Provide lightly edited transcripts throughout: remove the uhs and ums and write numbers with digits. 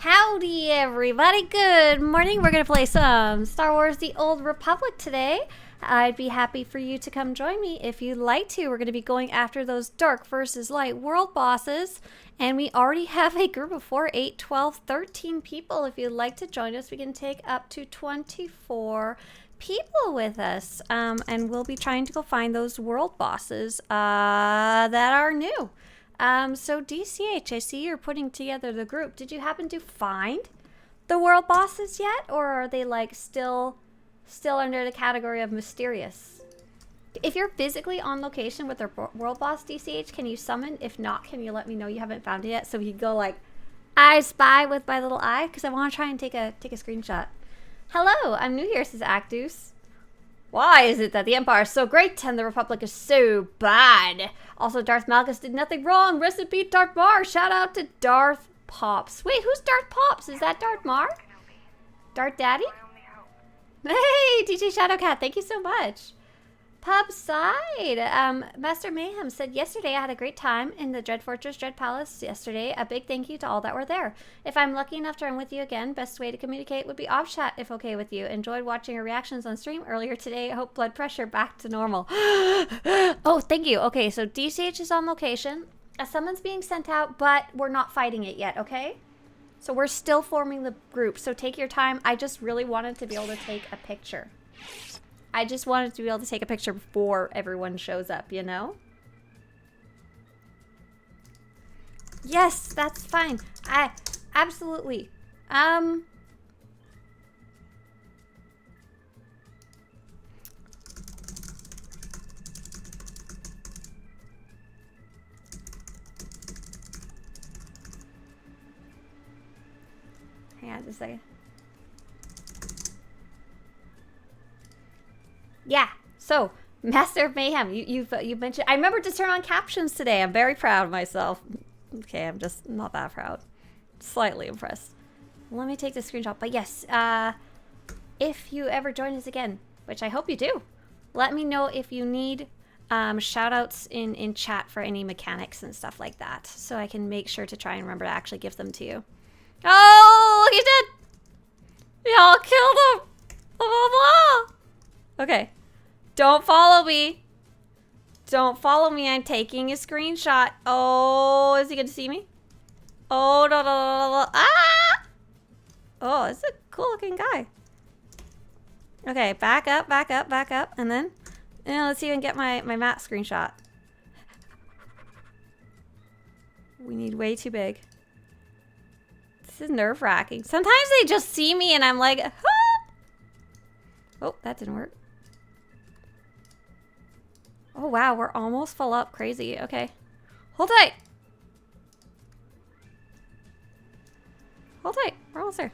Howdy everybody, good morning. We're gonna play some Star Wars The Old Republic today. I'd be happy for you to come join me if you'd like to. We're gonna be going after those dark versus light world bosses. And we already have a group of 4, 8, 12, 13 people. If you'd like to join us, we can take up to 24 people with us. And we'll be trying to go find those world bosses that are new. So DCH, I see you're putting together the group. Did you happen to find the world bosses yet? Or are they like still under the category of mysterious? If you're physically on location with the world boss, DCH, can you summon? If not, can you let me know you haven't found it yet? So we can go like, I spy with my little eye, because I want to try and take a screenshot. Hello, I'm new here, says Actus. Why is it that the Empire is so great and the Republic is so bad? Also, Darth Malgus did nothing wrong. Rest in peace, Darth Mar. Shout out to Darth Pops. Wait, who's Darth Pops? Is that Darth Mar? Darth Daddy? Hey, DJ Shadowcat, thank you so much. Pub side. Master Mayhem said, yesterday I had a great time in the Dread Fortress, Dread Palace yesterday. A big thank you to all that were there. If I'm lucky enough to run with you again, best way to communicate would be off chat if okay with you. Enjoyed watching your reactions on stream earlier today. Hope blood pressure back to normal. Oh, thank you. Okay, so DCH is on location. A summon's being sent out, but we're not fighting it yet, okay? So we're still forming the group, so take your time. I just really wanted to be able to take a picture. I just wanted to be able to take a picture before everyone shows up, you know? Yes, that's fine. Absolutely. Hang on just a second. Yeah, so Master of Mayhem, you mentioned. I remember to turn on captions today. I'm very proud of myself. Okay, I'm just not that proud. Slightly impressed. Let me take the screenshot. But yes, if you ever join us again, which I hope you do, let me know if you need shout-outs in chat for any mechanics and stuff like that, so I can make sure to try and remember to actually give them to you. Oh, look, he did! Y'all killed him! Blah, blah, blah! Okay. Don't follow me. Don't follow me. I'm taking a screenshot. Oh, is he going to see me? Oh, no, no, no, no. Ah! Oh, this is a cool looking guy. Okay, back up, back up, back up. And then, let's see if I can get my map screenshot. We need way too big. This is nerve-wracking. Sometimes they just see me and I'm like, ah! Oh, that didn't work. Oh, wow, we're almost full up. Crazy. Okay. Hold tight. Hold tight. We're almost there.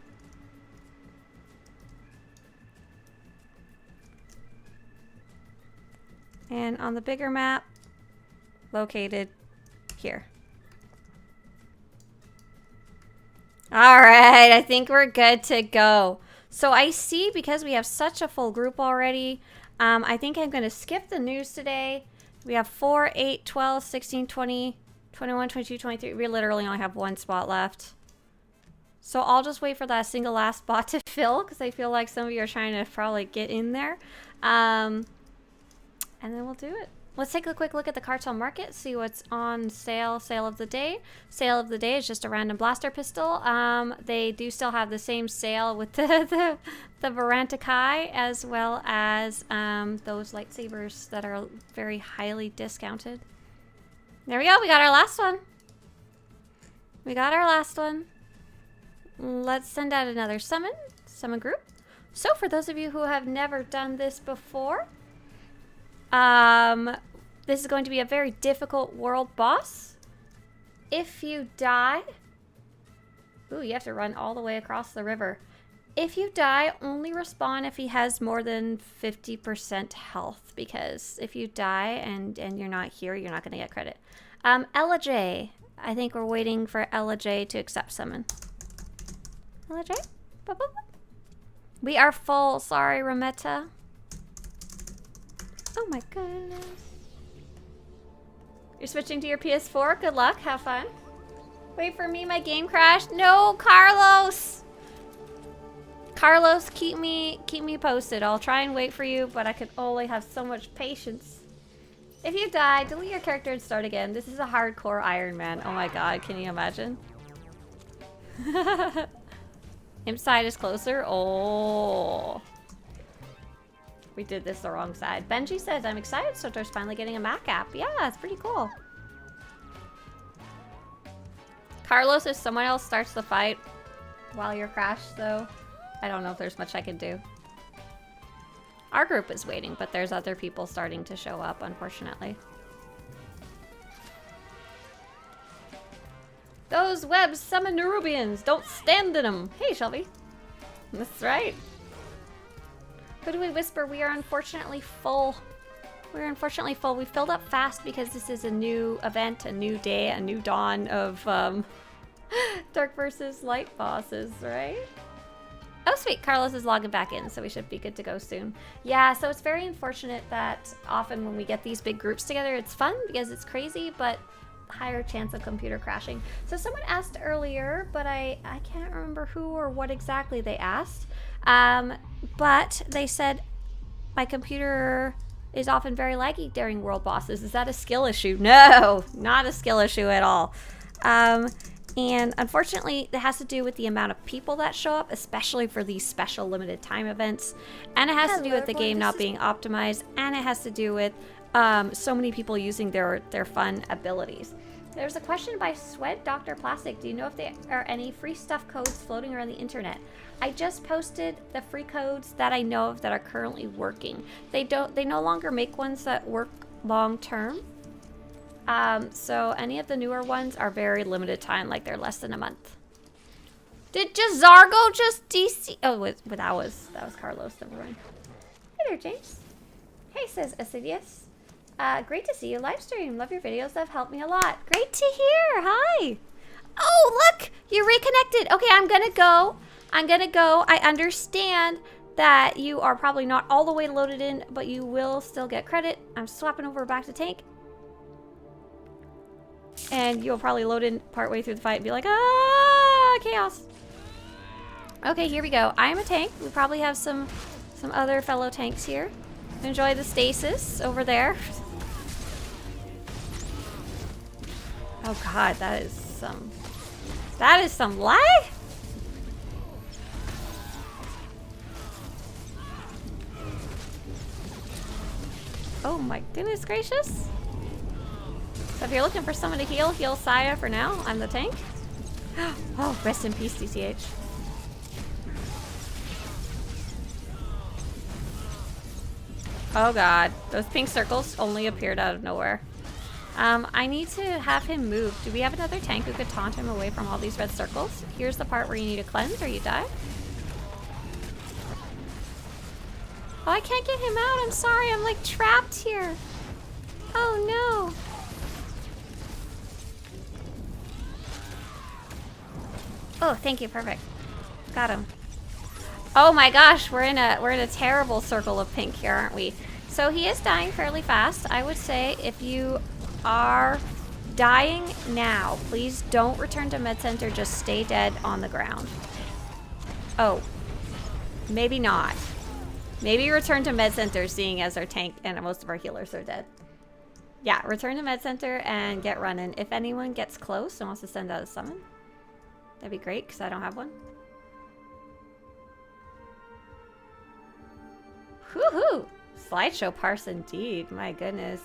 And on the bigger map, located here. All right, I think we're good to go. So I see, because we have such a full group already, I think I'm going to skip the news today. We have 4, 8, 12, 16, 20, 21, 22, 23. We literally only have one spot left. So I'll just wait for that single last spot to fill, because I feel like some of you are trying to probably get in there. And then we'll do it. Let's take a quick look at the cartel market, see what's on sale. Sale of the day. Sale of the day is just a random blaster pistol. They do still have the same sale with the Varantakai, as well as those lightsabers that are very highly discounted. There we go. We got our last one. We got our last one. Let's send out another summon group. So for those of you who have never done this before, this is going to be a very difficult world boss. If you die, ooh, you have to run all the way across the river. If you die, only respawn if he has more than 50% health, because if you die and you're not here, you're not going to get credit. Ella J. I think we're waiting for Ella J to accept summon. Ella J? We are full. Sorry, Rametta. Oh my goodness. You're switching to your PS4? Good luck. Have fun. Wait for me, my game crashed. No, Carlos! Carlos, keep me posted. I'll try and wait for you, but I can only have so much patience. If you die, delete your character and start again. This is a hardcore Iron Man. Oh my god, can you imagine? Inside is closer. Oh. We did this the wrong side. Benji says, I'm excited SWTOR's finally getting a Mac app. Yeah, it's pretty cool. Carlos, if someone else starts the fight while you're crashed, though, I don't know if there's much I can do. Our group is waiting, but there's other people starting to show up, unfortunately. Those webs summon Nerubians. Don't stand in them. Hey, Shelby. That's right. Who do we whisper? We are unfortunately full. We're unfortunately full. We filled up fast because this is a new event, a new day, a new dawn of Dark versus Light bosses, right? Oh, sweet. Carlos is logging back in, so we should be good to go soon. Yeah, so it's very unfortunate that often when we get these big groups together, it's fun because it's crazy, but higher chance of computer crashing. So someone asked earlier, but I can't remember who or what exactly they asked. But they said, my computer is often very laggy during world bosses. Is that a skill issue? No, not a skill issue at all. And unfortunately, it has to do with the amount of people that show up, especially for these special limited time events. And it has to do with the game not being optimized, and it has to do with so many people using their fun abilities. There's a question by Sweat Dr. Plastic. Do you know if there are any free stuff codes floating around the internet? I just posted the free codes that I know of that are currently working. They no longer make ones that work long term. So any of the newer ones are very limited time, like they're less than a month. Did Jazargo just DC? Oh, that was Carlos. Never mind. Hey there, James. Hey, says Assidious. Great to see you live stream. Love your videos. They've helped me a lot. Great to hear. Hi. Oh, look, you reconnected. Okay, I'm gonna go. I understand that you are probably not all the way loaded in, but you will still get credit. I'm swapping over back to tank. And you'll probably load in partway through the fight and be like, ah, chaos. Okay, here we go. I am a tank. We probably have some other fellow tanks here. Enjoy the stasis over there. Oh god, that is some lag? Oh my goodness gracious. So if you're looking for someone to heal Saya for now. I'm the tank. Oh, rest in peace, DCH. Oh god, those pink circles only appeared out of nowhere. I need to have him move. Do we have another tank who could taunt him away from all these red circles? Here's the part where you need to cleanse or you die. Oh, I can't get him out. I'm sorry. I'm like trapped here. Oh no. Oh, thank you. Perfect. Got him. Oh my gosh, we're in a terrible circle of pink here, aren't we? So he is dying fairly fast. I would say if you are dying now, please don't return to med center. Just stay dead on the ground. Oh, maybe not. Maybe return to med center, seeing as our tank and most of our healers are dead. Yeah, return to med center and get running. If anyone gets close and wants to send out a summon, that'd be great because I don't have one. Woohoo! Slideshow parse indeed. My goodness.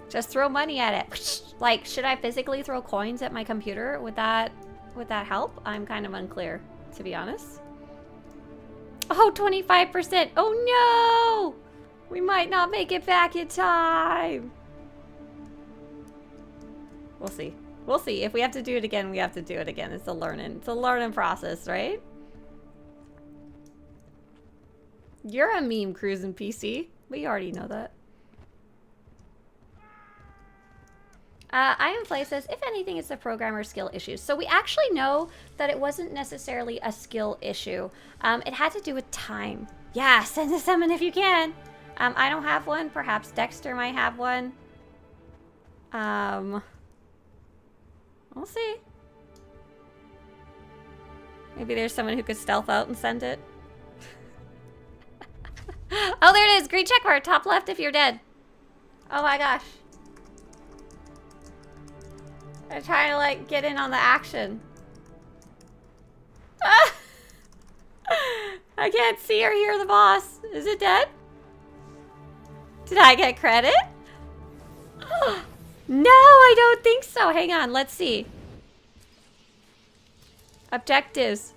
Just throw money at it. Like, should I physically throw coins at my computer? Would that help? I'm kind of unclear, to be honest. Oh, 25%. Oh no! We might not make it back in time. We'll see. We'll see. If we have to do it again, we have to do it again. It's a learning process, right? You're a meme cruising PC. We already know that. I am Play says, if anything, it's the programmer skill issues. So we actually know that it wasn't necessarily a skill issue. It had to do with time. Yeah, send a summon if you can. I don't have one. Perhaps Dexter might have one. We'll see. Maybe there's someone who could stealth out and send it. Oh, there it is. Green check mark. Top left if you're dead. Oh my gosh. I'm trying to like get in on the action. I can't see or hear the boss. Is it dead? Did I get credit? No, I don't think so. Hang on, let's see. Objectives.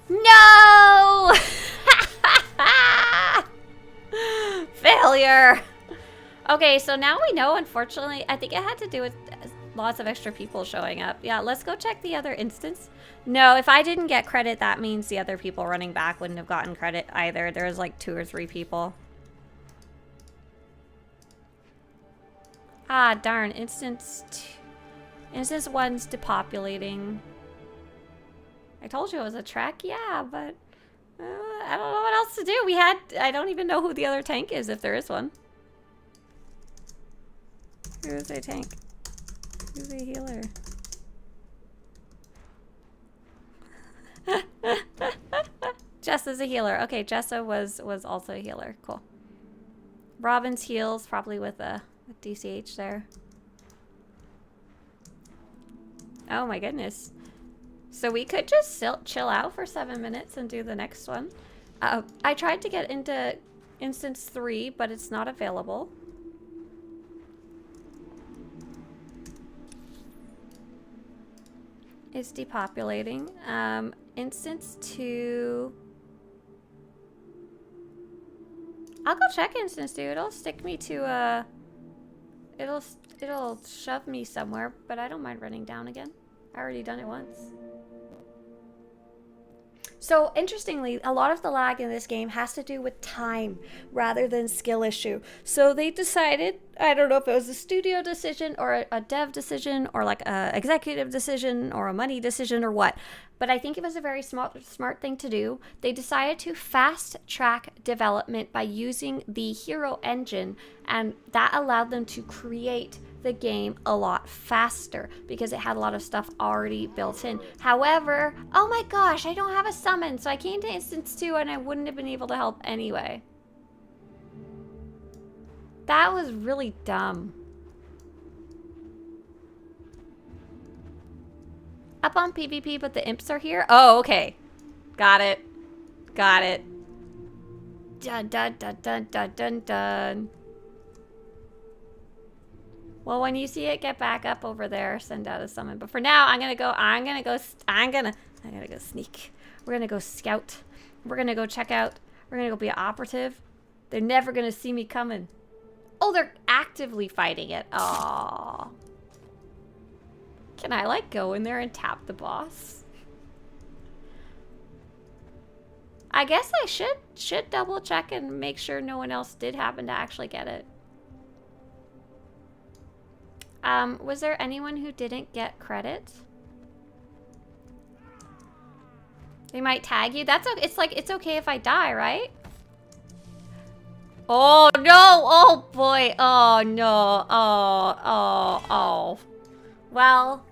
No! Failure. Okay, so now we know, unfortunately, I think it had to do with lots of extra people showing up. Yeah, let's go check the other instance. No, if I didn't get credit, that means the other people running back wouldn't have gotten credit either. There was like 2 or 3 people. Ah, darn. Instance 1's depopulating. I told you it was a trek. Yeah, but I don't know what else to do. I don't even know who the other tank is, if there is one. Who's a tank? Who's a healer? Jessa's a healer. Okay, Jessa was also a healer. Cool. Robin's heals, probably with a DCH there. Oh my goodness. So we could just chill out for 7 minutes and do the next one. I tried to get into instance 3, but it's not available. It's depopulating. Instance 2. I'll go check instance 2. It'll stick me to a... It'll shove me somewhere, but I don't mind running down again. I already done it once. So, interestingly, a lot of the lag in this game has to do with time rather than skill issue. So they decided, I don't know if it was a studio decision or a dev decision or like a executive decision or a money decision or what, but I think it was a very smart thing to do. They decided to fast track development by using the Hero engine, and that allowed them to create the game a lot faster because it had a lot of stuff already built in. However, oh my gosh, I don't have a summon, so I came to instance 2 and I wouldn't have been able to help anyway. That was really dumb. Up on PvP, but the imps are here? Oh, okay. Got it. Got it. Dun dun dun dun dun dun dun. Well, when you see it get back up over there, send out a summon. But for now, I'm gonna go sneak. We're gonna go scout. We're gonna go check out. We're gonna go be an operative. They're never gonna see me coming. Oh, they're actively fighting it. Aww. Can I like go in there and tap the boss? I guess I should double check and make sure no one else did happen to actually get it. Was there anyone who didn't get credit? They might tag you. That's okay. It's like, it's okay if I die, right? Oh no! Oh boy! Oh no! Oh. Well,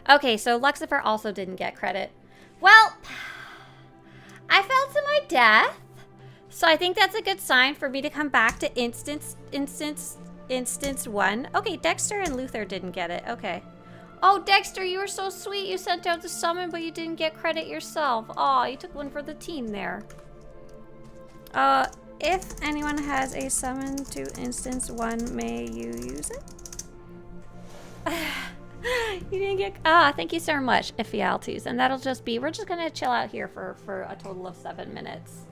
okay, so Lucifer also didn't get credit. Well, I fell to my death, so I think that's a good sign for me to come back to instance 1. Okay, Dexter and Luther didn't get it. Okay. Oh, Dexter, you were so sweet. You sent out the summon, but you didn't get credit yourself. Aw, you took one for the team there. If anyone has a summon to instance 1, may you use it? You didn't get... thank you so much, Ephialtes. And that'll just be... We're just gonna chill out here for a total of 7 minutes.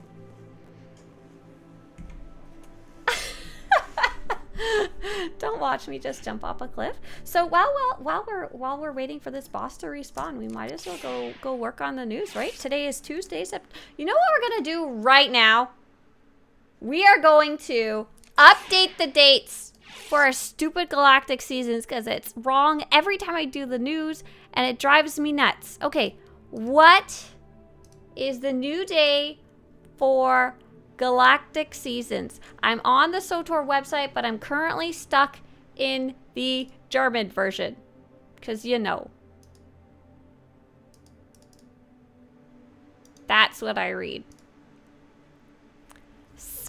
Don't watch me just jump off a cliff. So while we're waiting for this boss to respawn, we might as well go work on the news, right? Today is Tuesday. You know what we're gonna do right now? We are going to update the dates for our stupid Galactic seasons because it's wrong every time I do the news and it drives me nuts. Okay, what is the new day for Galactic Seasons. I'm on the SWTOR website, but I'm currently stuck in the German version. Because you know. That's what I read.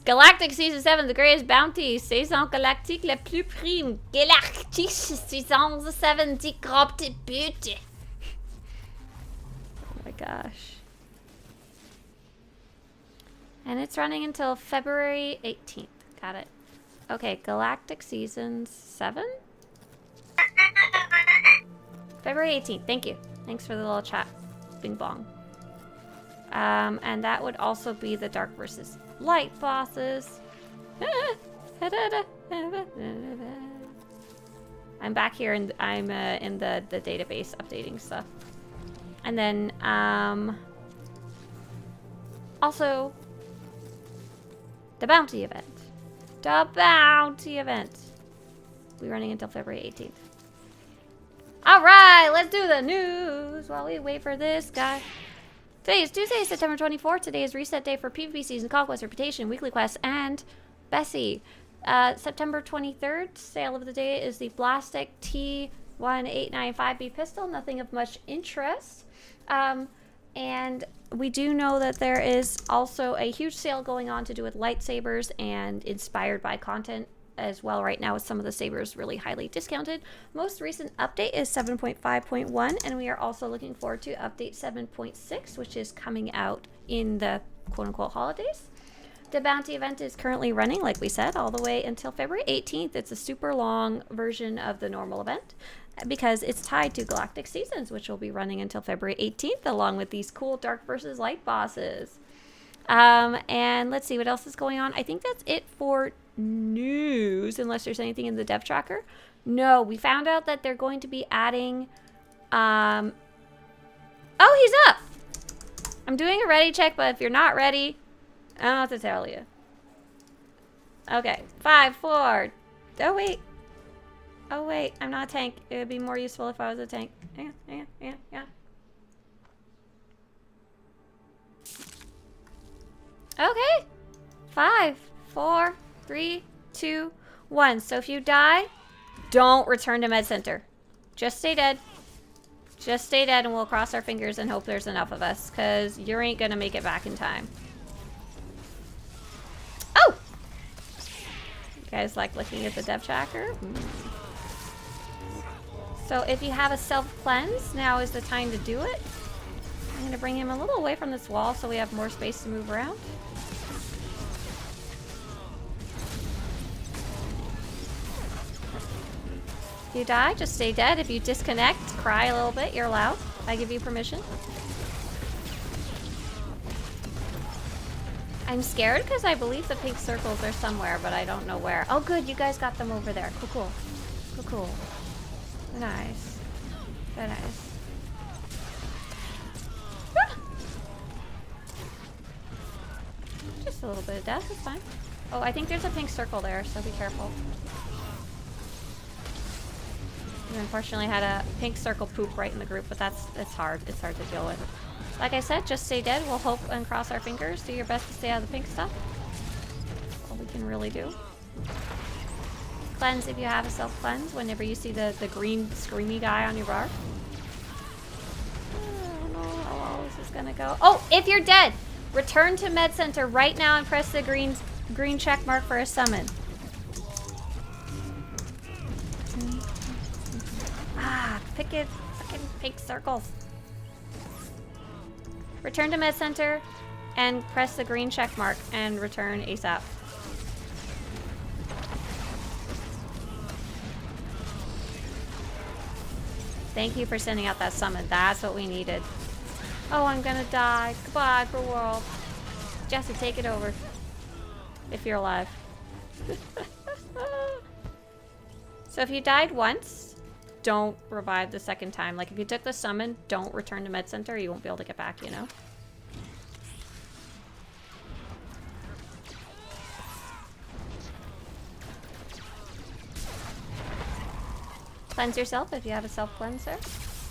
Galactic Season 7, the greatest bounty. Saison galactique la plus prime. Galactic Saison 7, die große Beute. Oh my gosh. And it's running until February 18th. Got it. Okay, Galactic Seasons 7? February 18th. Thank you. Thanks for the little chat. Bing bong. And that would also be the Dark versus Light bosses. I'm back here and I'm in the database updating stuff. And then also the bounty event. The bounty event. We're running until February 18th. Alright, let's do the news while we wait for this guy. Today is Tuesday, September 24th. Today is reset day for PvP season, Conquest, Reputation, Weekly Quests, and Bessie. September 23rd, sale of the day is the Blastic T1895B pistol. Nothing of much interest. And we do know that there is also a huge sale going on to do with lightsabers and inspired by content as well right now with some of the sabers really highly discounted. Most recent update is 7.5.1 and we are also looking forward to update 7.6, which is coming out in the quote-unquote holidays. The bounty event is currently running, like we said, all the way until February 18th. It's a super long version of the normal event because it's tied to Galactic Seasons, which will be running until February 18th, along with these cool Dark versus Light bosses. And let's see what else is going on. I think that's it for news, unless there's anything in the dev tracker. No, we found out that they're going to be adding oh, he's up. I'm doing a ready check, but if you're not ready, I don't know what to tell you. Okay, 5, 4. Oh wait, I'm not a tank. It would be more useful if I was a tank. Hang on. Okay, 5, 4, 3, 2, 1. So if you die, don't return to Med Center. Just stay dead. Just stay dead and we'll cross our fingers and hope there's enough of us, because you ain't gonna make it back in time. Oh! You guys like looking at the dev tracker? So if you have a self-cleanse, now is the time to do it. I'm gonna bring him a little away from this wall so we have more space to move around. If you die, just stay dead. If you disconnect, cry a little bit, you're allowed. I give you permission. I'm scared because I believe the pink circles are somewhere, but I don't know where. Oh good, you guys got them over there. Cool. Cool. Nice. Very nice. Just a little bit of death, it's fine. Oh, I think there's a pink circle there, so be careful. We unfortunately had a pink circle poop right in the group, but it's hard. It's hard to deal with. Like I said, just stay dead. We'll hope and cross our fingers. Do your best to stay out of the pink stuff. All we can really do. Cleanse if you have a self-cleanse whenever you see the green screamy guy on your bar. I don't know how long this is gonna go. Oh, if you're dead, return to Med Center right now and press the green check mark for a summon. Pick it, fucking pink circles. Return to Med Center and press the green check mark and return ASAP. Thank you for sending out that summon. That's what we needed. Oh, I'm gonna die. Goodbye for world. Jesse, take it over. If you're alive. So if you died once, don't revive the second time. Like if you took the summon, don't return to Med Center. You won't be able to get back, you know? Cleanse yourself if you have a self-cleanser.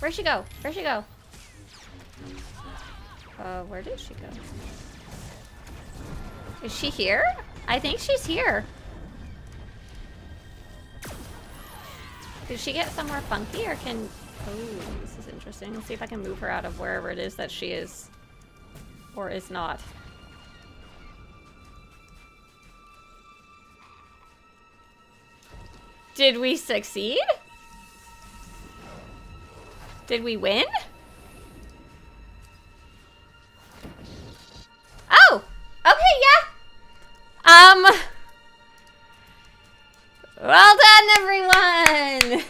Where'd she go? Where'd she go? Where did she go? Is she here? I think she's here. Did she get somewhere funky or can... Oh, this is interesting. Let's see if I can move her out of wherever it is that she is. Or is not. Did we succeed? Did we win? Oh! Okay, yeah! Well done, everyone!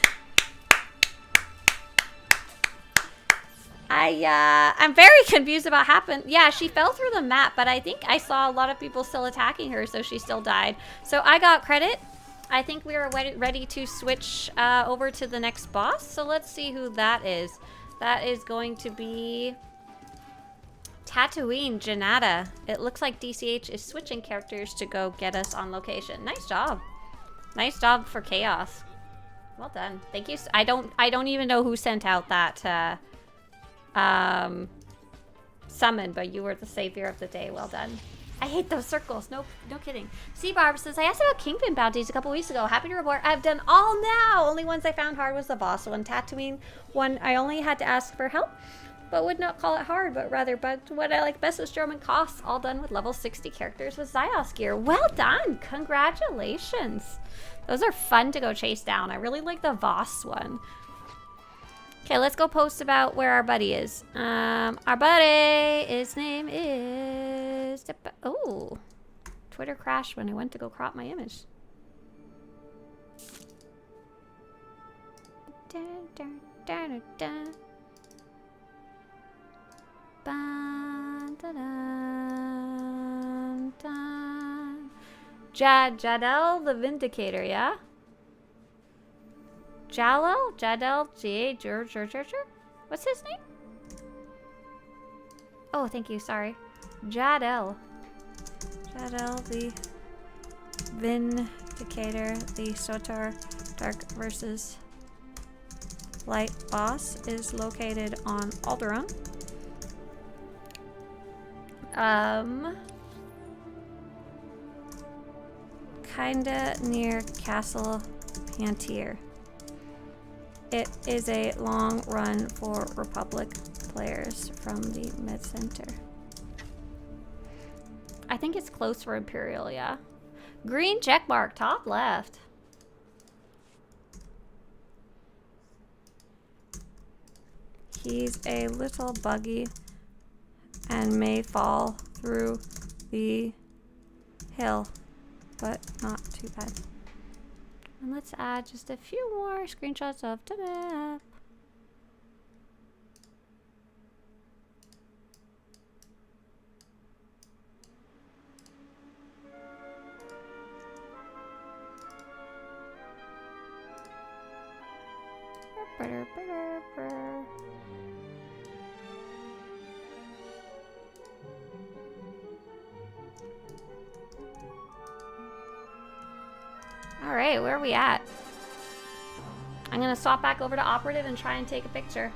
I'm very confused about what happened. Yeah, she fell through the map, but I think I saw a lot of people still attacking her, so she still died. So I got credit. I think we are ready to switch over to the next boss. So let's see who that is. That is going to be Tatooine, Janata. It looks like DCH is switching characters to go get us on location. Nice job. Nice job for Chaos. Well done. Thank you. I don't even know who sent out that summon, but you were the savior of the day. Well done. I hate those circles. No kidding. C Barb says, I asked about Kingpin bounties a couple weeks ago. Happy to report I've done all now. Only ones I found hard was the boss one. Tatooine one, I only had to ask for help, but would not call it hard, but rather bugged. What I like best was German costs, all done with level 60 characters with Zyos gear. Well done. Congratulations. Those are fun to go chase down. I really like the Voss one. Okay, let's go post about where our buddy is. Our buddy, his name is... Oh, Twitter crashed when I went to go crop my image. Dun, dun, dun, dun. Dun, dun, dun, dun. Jadel the Vindicator, yeah? Jadel, what's his name? Oh, thank you, sorry. Jadel the Vindicator, the SWTOR Dark versus Light boss is located on Alderaan. Kinda near Castle Pantier. It is a long run for Republic players from the mid-center. I think it's close for Imperial, yeah. Green checkmark, top left. He's a little buggy and may fall through the hill, but not too bad. And let's add just a few more screenshots of the map. All right, where are we at? I'm gonna swap back over to operative and try and take a picture.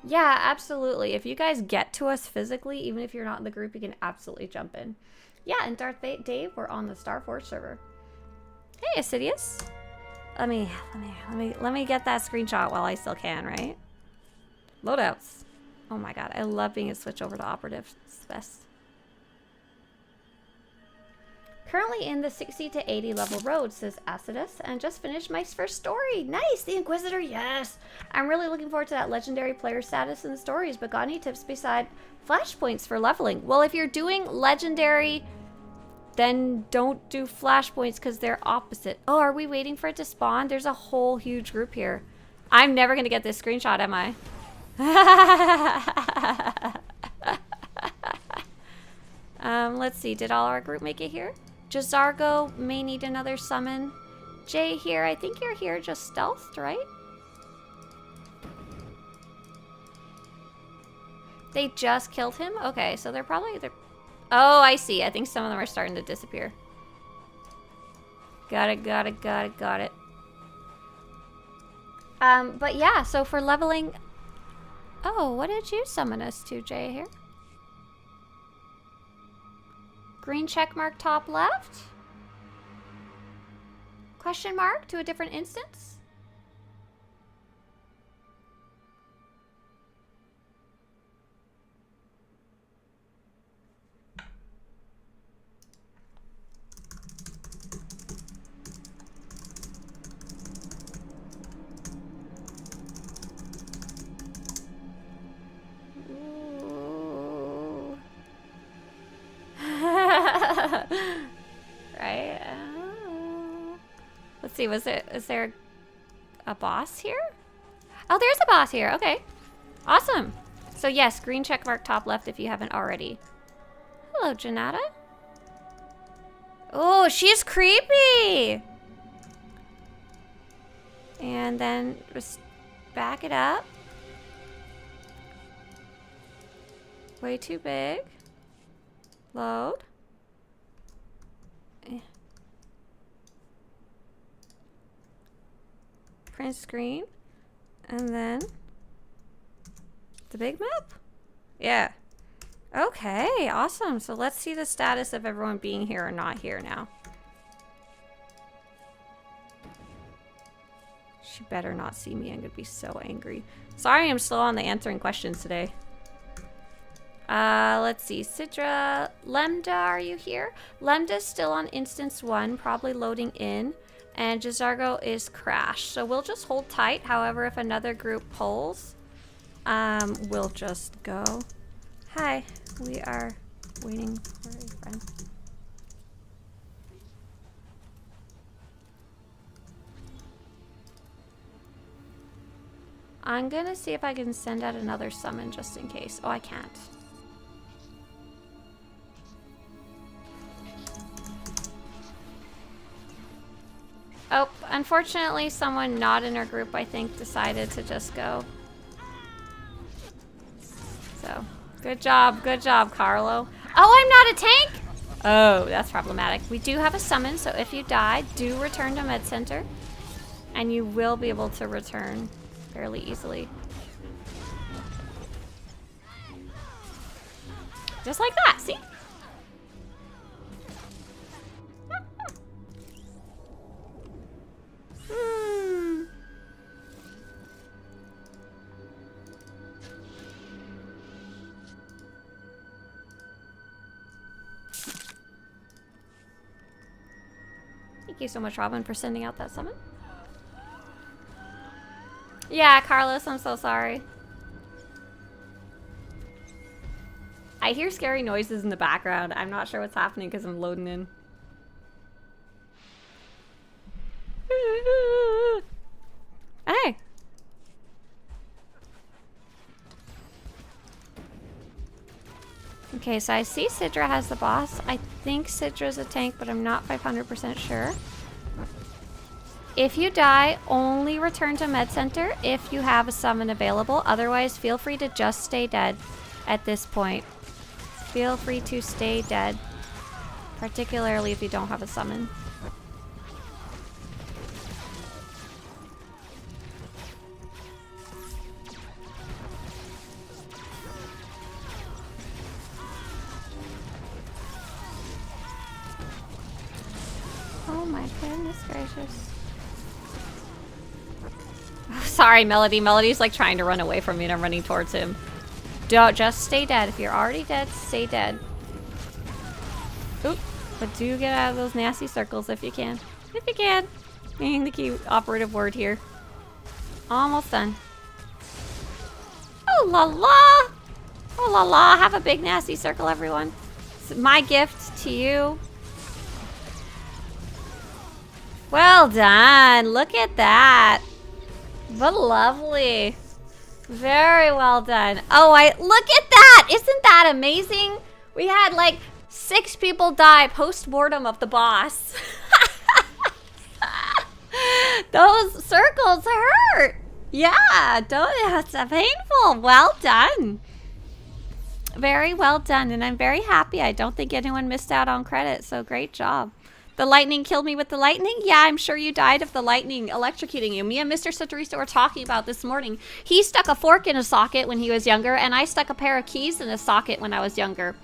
Yeah, absolutely. If you guys get to us physically, even if you're not in the group, you can absolutely jump in. Yeah, and Darth Dave, we're on the Star Force server. Hey, Assidious. Let me get that screenshot while I still can, right? Loadouts. Oh my god, I love being able to switch over to operative. It's the best. Currently in the 60 to 80 level road, says Acidus, and just finished my first story. Nice, the Inquisitor, yes. I'm really looking forward to that legendary player status in the stories, but got any tips beside flashpoints for leveling? Well, if you're doing legendary, then don't do flashpoints because they're opposite. Oh, are we waiting for it to spawn? There's a whole huge group here. I'm never going to get this screenshot, am I? Let's see, did all our group make it here? Jazargo may need another summon. Jay here, I think you're here just stealthed, right? They just killed him? Okay, so they're probably... Oh, I see. I think some of them are starting to disappear. Got it. But yeah, so for leveling... Oh, what did you summon us to, Jay, here? Green check mark top left. Question mark to a different instance. Right? Let's see, is there a boss here? Oh, there's a boss here. Okay. Awesome. So yes, green check mark top left if you haven't already. Hello, Janata. Oh, she's creepy. And then just back it up. Way too big. Load. Print screen. And then the big map? Yeah. Okay, awesome. So let's see the status of everyone being here or not here now. She better not see me. I'm gonna be so angry. Sorry I'm slow on the answering questions today. Let's see. Sidra, Lemda, are you here? Lemda's still on instance 1, probably loading in. And Jazargo is crashed. So we'll just hold tight. However, if another group pulls, we'll just go. Hi, we are waiting for a friend. I'm gonna see if I can send out another summon just in case. Oh, I can't. Oh, unfortunately, someone not in our group, I think, decided to just go. So, good job, Carlo. Oh, I'm not a tank? Oh, that's problematic. We do have a summon, so if you die, do return to Med Center. And you will be able to return fairly easily. Just like that, see? Thank you so much, Robin, for sending out that summon. Yeah, Carlos, I'm so sorry. I hear scary noises in the background. I'm not sure what's happening because I'm loading in. Hey. Okay, so I see Sidra has the boss. I think Sidra's a tank, but I'm not 500% sure. If you die, only return to Med Center if you have a summon available. Otherwise, feel free to just stay dead at this point. Feel free to stay dead, particularly if you don't have a summon. Oh my goodness gracious. Sorry, Melody. Melody's like trying to run away from me and I'm running towards him. Don't, just stay dead. If you're already dead, stay dead. Oop. But do get out of those nasty circles if you can. If you can. Being the key operative word here. Almost done. Oh la la! Oh la la! Have a big nasty circle, everyone. It's my gift to you. Well done. Look at that. But lovely. Very well done. Oh, look at that. Isn't that amazing? We had like 6 people die post-mortem of the boss. Those circles hurt. Yeah, that's painful. Well done. Very well done. And I'm very happy. I don't think anyone missed out on credit. So great job. The lightning killed me with the lightning? Yeah, I'm sure you died of the lightning electrocuting you. Me and Mr. Swtorista were talking about this morning. He stuck a fork in a socket when he was younger, and I stuck a pair of keys in a socket when I was younger.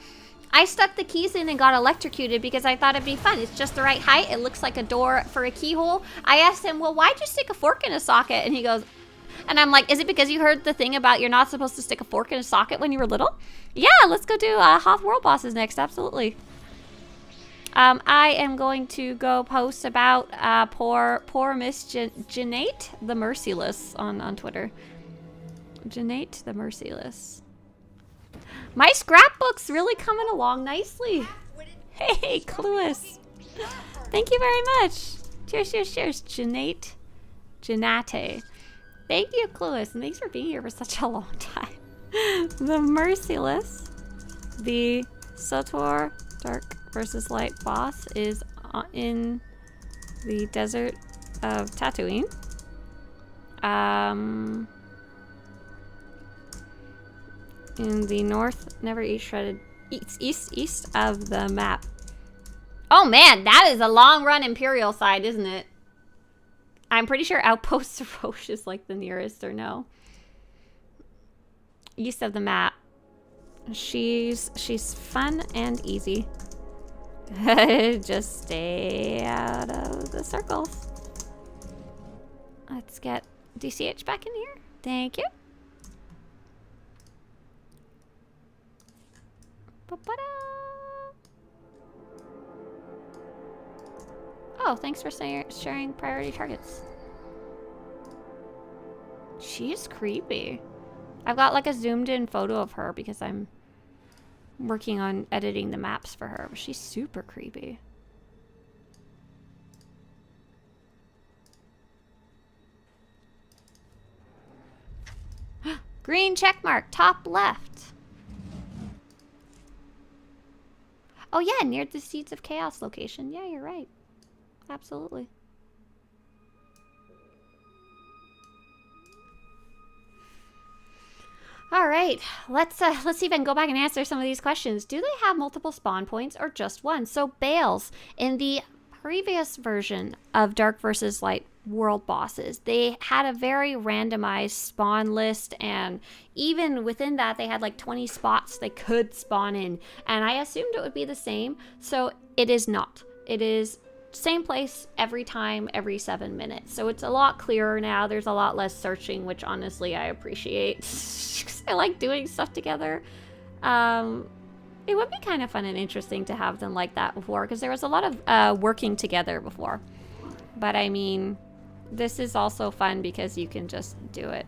I stuck the keys in and got electrocuted because I thought it'd be fun. It's just the right height. It looks like a door for a keyhole. I asked him, well, why'd you stick a fork in a socket? And he goes, and I'm like, is it because you heard the thing about you're not supposed to stick a fork in a socket when you were little? Yeah, let's go do Hoth World Bosses next. Absolutely. I am going to go post about poor Miss Janate the Merciless on Twitter. Janate the Merciless. My scrapbook's really coming along nicely. Hey, Cluis. Thank you very much. Cheers, cheers, cheers. Janate. Thank you, Cluis. And thanks for being here for such a long time. The Merciless. The SWTOR Dark versus Light boss is in the desert of Tatooine. In the north, never eat shredded east of the map. Oh man, that is a long run Imperial side, isn't it? I'm pretty sure Outpost Roche is like the nearest, or no? East of the map. She's fun and easy. Just stay out of the circles. Let's get DCH back in here. Thank you. Oh, thanks for sharing priority targets. She's creepy. I've got like a zoomed in photo of her because I'm working on editing the maps for her. But she's super creepy. Green check mark, top left. Oh yeah, near the Seeds of Chaos location. Yeah, you're right. Absolutely. All right, let's see if I can go back and answer some of these questions. Do they have multiple spawn points or just one? So Bales, in the previous version of Dark versus Light world bosses, they had a very randomized spawn list, and even within that they had like 20 spots they could spawn in, and I assumed it would be the same. So it is not. It is same place every time, every 7 minutes. So it's a lot clearer now. There's a lot less searching, which honestly I appreciate. I like doing stuff together. It would be kind of fun and interesting to have them like that before, because there was a lot of working together before. But I mean, this is also fun because you can just do it.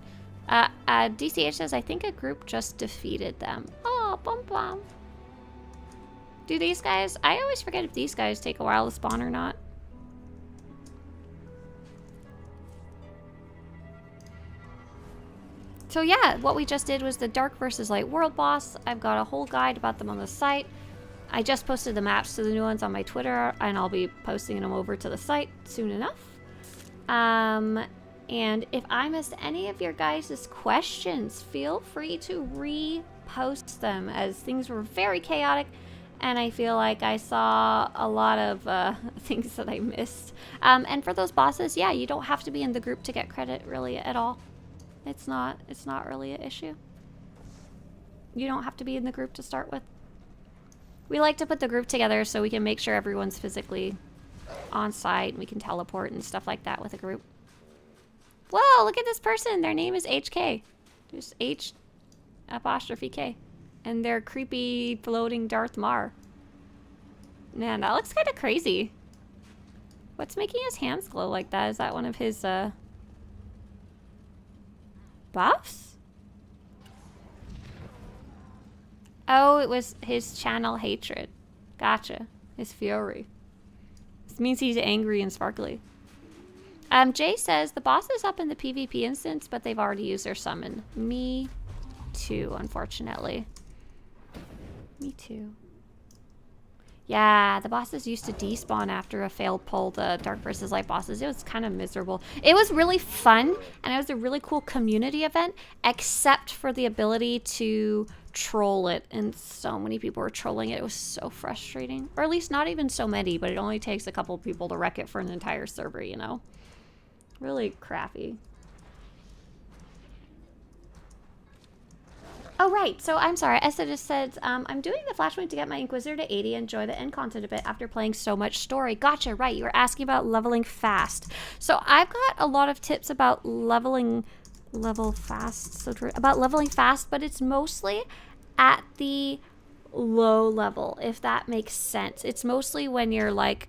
DCH says, I think a group just defeated them. Oh, bum bum. Do these guys... I always forget if these guys take a while to spawn or not. So yeah, what we just did was the Dark versus Light world boss. I've got a whole guide about them on the site. I just posted the maps to the new ones on my Twitter, and I'll be posting them over to the site soon enough. And if I missed any of your guys' questions, feel free to repost them, as things were very chaotic. And I feel like I saw a lot of things that I missed. And for those bosses, yeah, you don't have to be in the group to get credit really at all. It's not really an issue. You don't have to be in the group to start with. We like to put the group together so we can make sure everyone's physically on site and we can teleport and stuff like that with a group. Whoa, look at this person. Their name is HK. Just H''K. And they're creepy floating Darth Mar. Man, that looks kind of crazy. What's making his hands glow like that? Is that one of his buffs? Oh, it was his channel hatred. Gotcha. His fury. This means he's angry and sparkly. Jay says the boss is up in the PvP instance, but they've already used their summon. Me too, unfortunately. Me too. Yeah, the bosses used to despawn after a failed pull, the Dark versus Light bosses. It was kind of miserable. It was really fun, and it was a really cool community event, except for the ability to troll it, and so many people were trolling it. It was so frustrating. Or at least not even so many, but it only takes a couple people to wreck it for an entire server, you know? Really crappy. Oh, right. So I'm sorry. Essa just said, I'm doing the Flashpoint to get my Inquisitor to 80 and enjoy the end content a bit after playing so much story. Gotcha. Right. You were asking about leveling fast. So I've got a lot of tips about leveling fast, but it's mostly at the low level, if that makes sense. It's mostly when you're like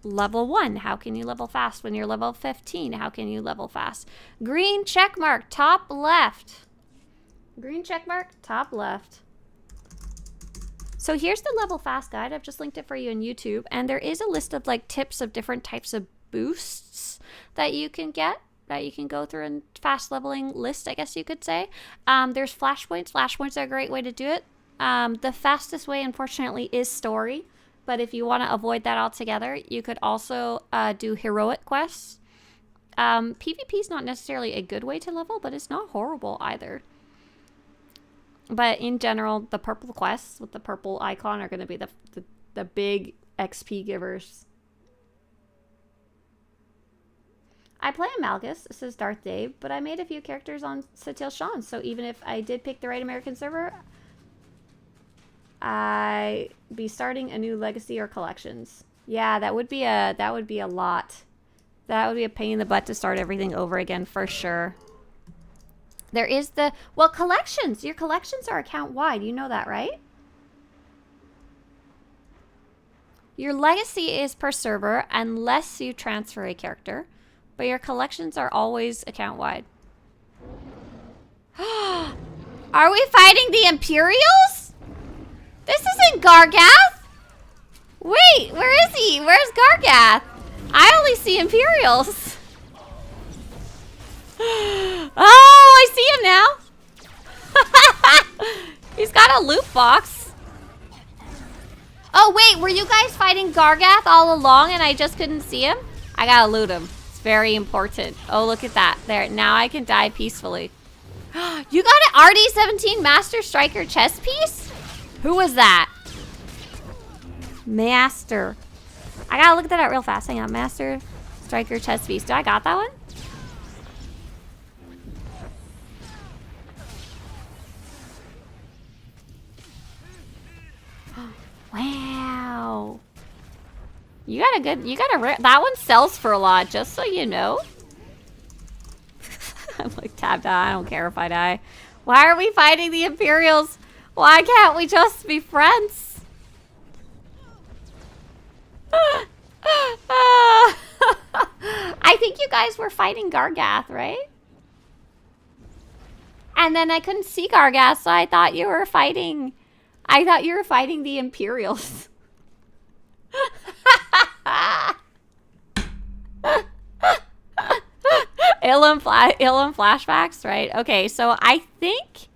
level 1, how can you level fast? When you're level 15, how can you level fast? Green check mark, top left. Green check mark, top left. So here's the level fast guide. I've just linked it for you on YouTube. And there is a list of like tips of different types of boosts that you can get, that you can go through a fast leveling list, I guess you could say. There's flashpoints. Flashpoints are a great way to do it. The fastest way, unfortunately, is story. But if you want to avoid that altogether, you could also do heroic quests. PvP is not necessarily a good way to level, but it's not horrible either. But in general, the purple quests with the purple icon are going to be the big XP givers. I play Amalgus, says Darth Dave, but I made a few characters on Satil Sean, so even if I did pick the right American server, I'd be starting a new legacy or collections. Yeah, that would be a lot. That would be a pain in the butt to start everything over again for sure. There is collections. Your collections are account-wide. You know that, right? Your legacy is per server unless you transfer a character. But your collections are always account-wide. Are we fighting the Imperials? This isn't Gargath. Wait, where is he? Where's Gargath? I only see Imperials. Oh, I see him now. He's got a loot box. Oh, wait, were you guys fighting Gargath all along and I just couldn't see him? I gotta loot him. It's very important. Oh, look at that. There, now I can die peacefully. You got an RD-17 Master Striker chest piece? Who was that? Master. I gotta look at that real fast. Hang on. Master Striker chest piece. Do I got that one? Wow. That one sells for a lot, just so you know. I'm like, tab die. I don't care if I die. Why are we fighting the Imperials? Why can't we just be friends? I think you guys were fighting Gargath, right? And then I couldn't see Gargath, so I thought you were fighting the Imperials. Ilum flashbacks, right? Okay, so I think...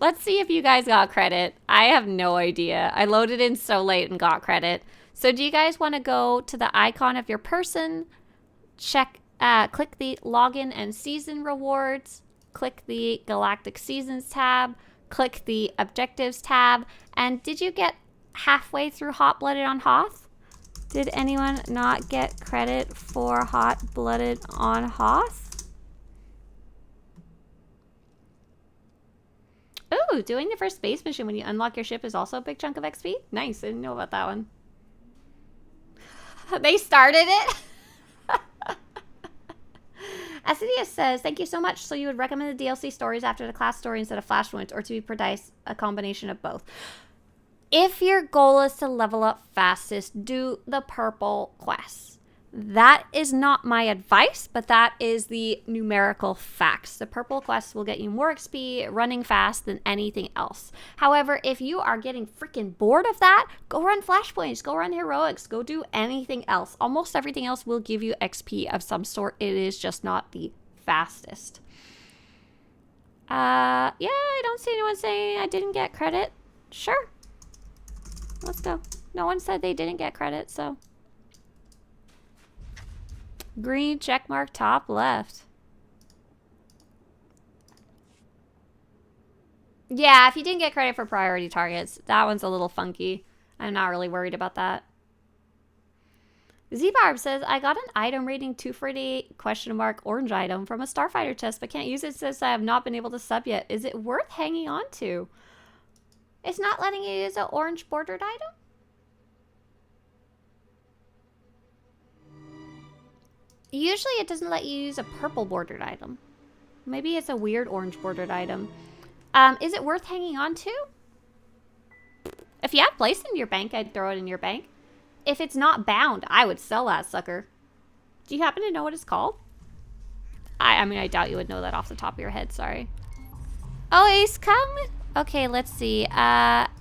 Let's see if you guys got credit. I have no idea. I loaded in so late and got credit. So do you guys want to go to the icon of your person? Click the login and season rewards. Click the Galactic Seasons tab. Click the Objectives tab. And did you get halfway through Hot Blooded on Hoth? Did anyone not get credit for Hot Blooded on Hoth? Ooh, doing the first space mission when you unlock your ship is also a big chunk of XP? Nice, I didn't know about that one. They started it? Acidius says, thank you so much. So you would recommend the DLC stories after the class story instead of Flashpoints, or to be precise, a combination of both. If your goal is to level up fastest, do the purple quests. That is not my advice, but that is the numerical facts. The purple quests will get you more XP running fast than anything else. However, if you are getting freaking bored of that, go run Flashpoints, go run Heroics, go do anything else. Almost everything else will give you XP of some sort. It is just not the fastest. Yeah, I don't see anyone saying I didn't get credit. Sure. Let's go. No one said they didn't get credit, so... Green checkmark top left. Yeah, if you didn't get credit for priority targets, that one's a little funky. I'm not really worried about that. Z-Barb says, I got an item rating 248 question mark orange item from a Starfighter test, but can't use it since I have not been able to sub yet. Is it worth hanging on to? It's not letting you use an orange bordered item? Usually it doesn't let you use a purple bordered item. Maybe it's a weird orange bordered item. Is it worth hanging on to? If you have place in your bank, I'd throw it in your bank. If it's not bound, I would sell that sucker. Do you happen to know what it's called? I mean, I doubt you would know that off the top of your head, sorry. Oh, he's coming. Okay, let's see. Iozika,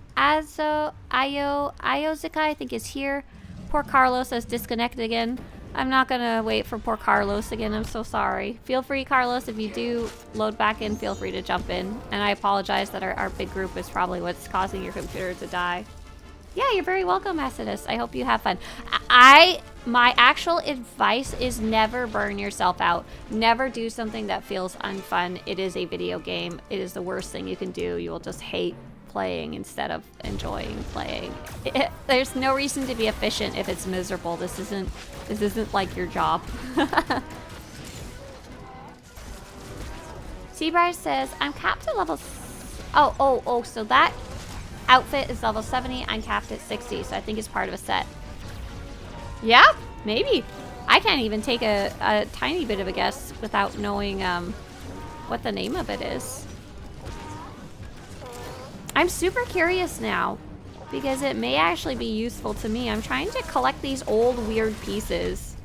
I think, is here. Poor Carlos has disconnected again. I'm not gonna wait for poor Carlos again. I'm so sorry. Feel free, Carlos, if you do load back in, feel free to jump in. And I apologize that our big group is probably what's causing your computer to die. Yeah, you're very welcome, Exodus. I hope you have fun. My actual advice is never burn yourself out. Never do something that feels unfun. It is a video game. It is the worst thing you can do. You will just hate playing instead of enjoying playing. There's no reason to be efficient if it's miserable. This isn't like your job. Seabright says, I'm capped at level... Oh, so that outfit is level 70. I'm capped at 60, so I think it's part of a set. Yeah, maybe. I can't even take a tiny bit of a guess without knowing what the name of it is. I'm super curious now because it may actually be useful to me. I'm trying to collect these old weird pieces.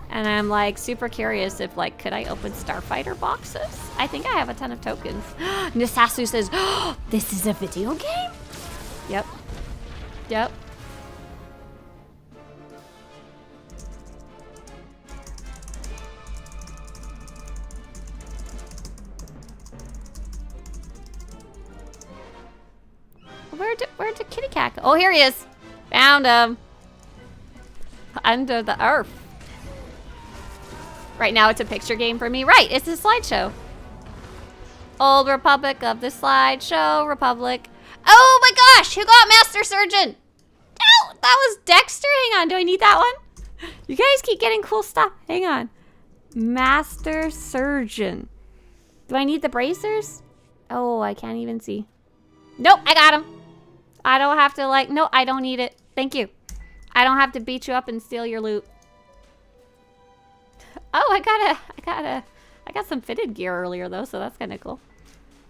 And I'm like super curious if like, could I open Starfighter boxes? I think I have a ton of tokens. Nisasu says, oh, this is a video game? Yep. Yep. Where'd the kitty cat go? Oh, here he is. Found him. Under the earth. Right now it's a picture game for me. Right, it's a slideshow. Old Republic of the Slideshow Republic. Oh my gosh, who got Master Surgeon? Oh, that was Dexter. Hang on, do I need that one? You guys keep getting cool stuff. Hang on. Master Surgeon. Do I need the bracers? Oh, I can't even see. Nope, I got him. I don't have to like, no, I don't need it. Thank you. I don't have to beat you up and steal your loot. Oh, I got some fitted gear earlier though, so that's kind of cool.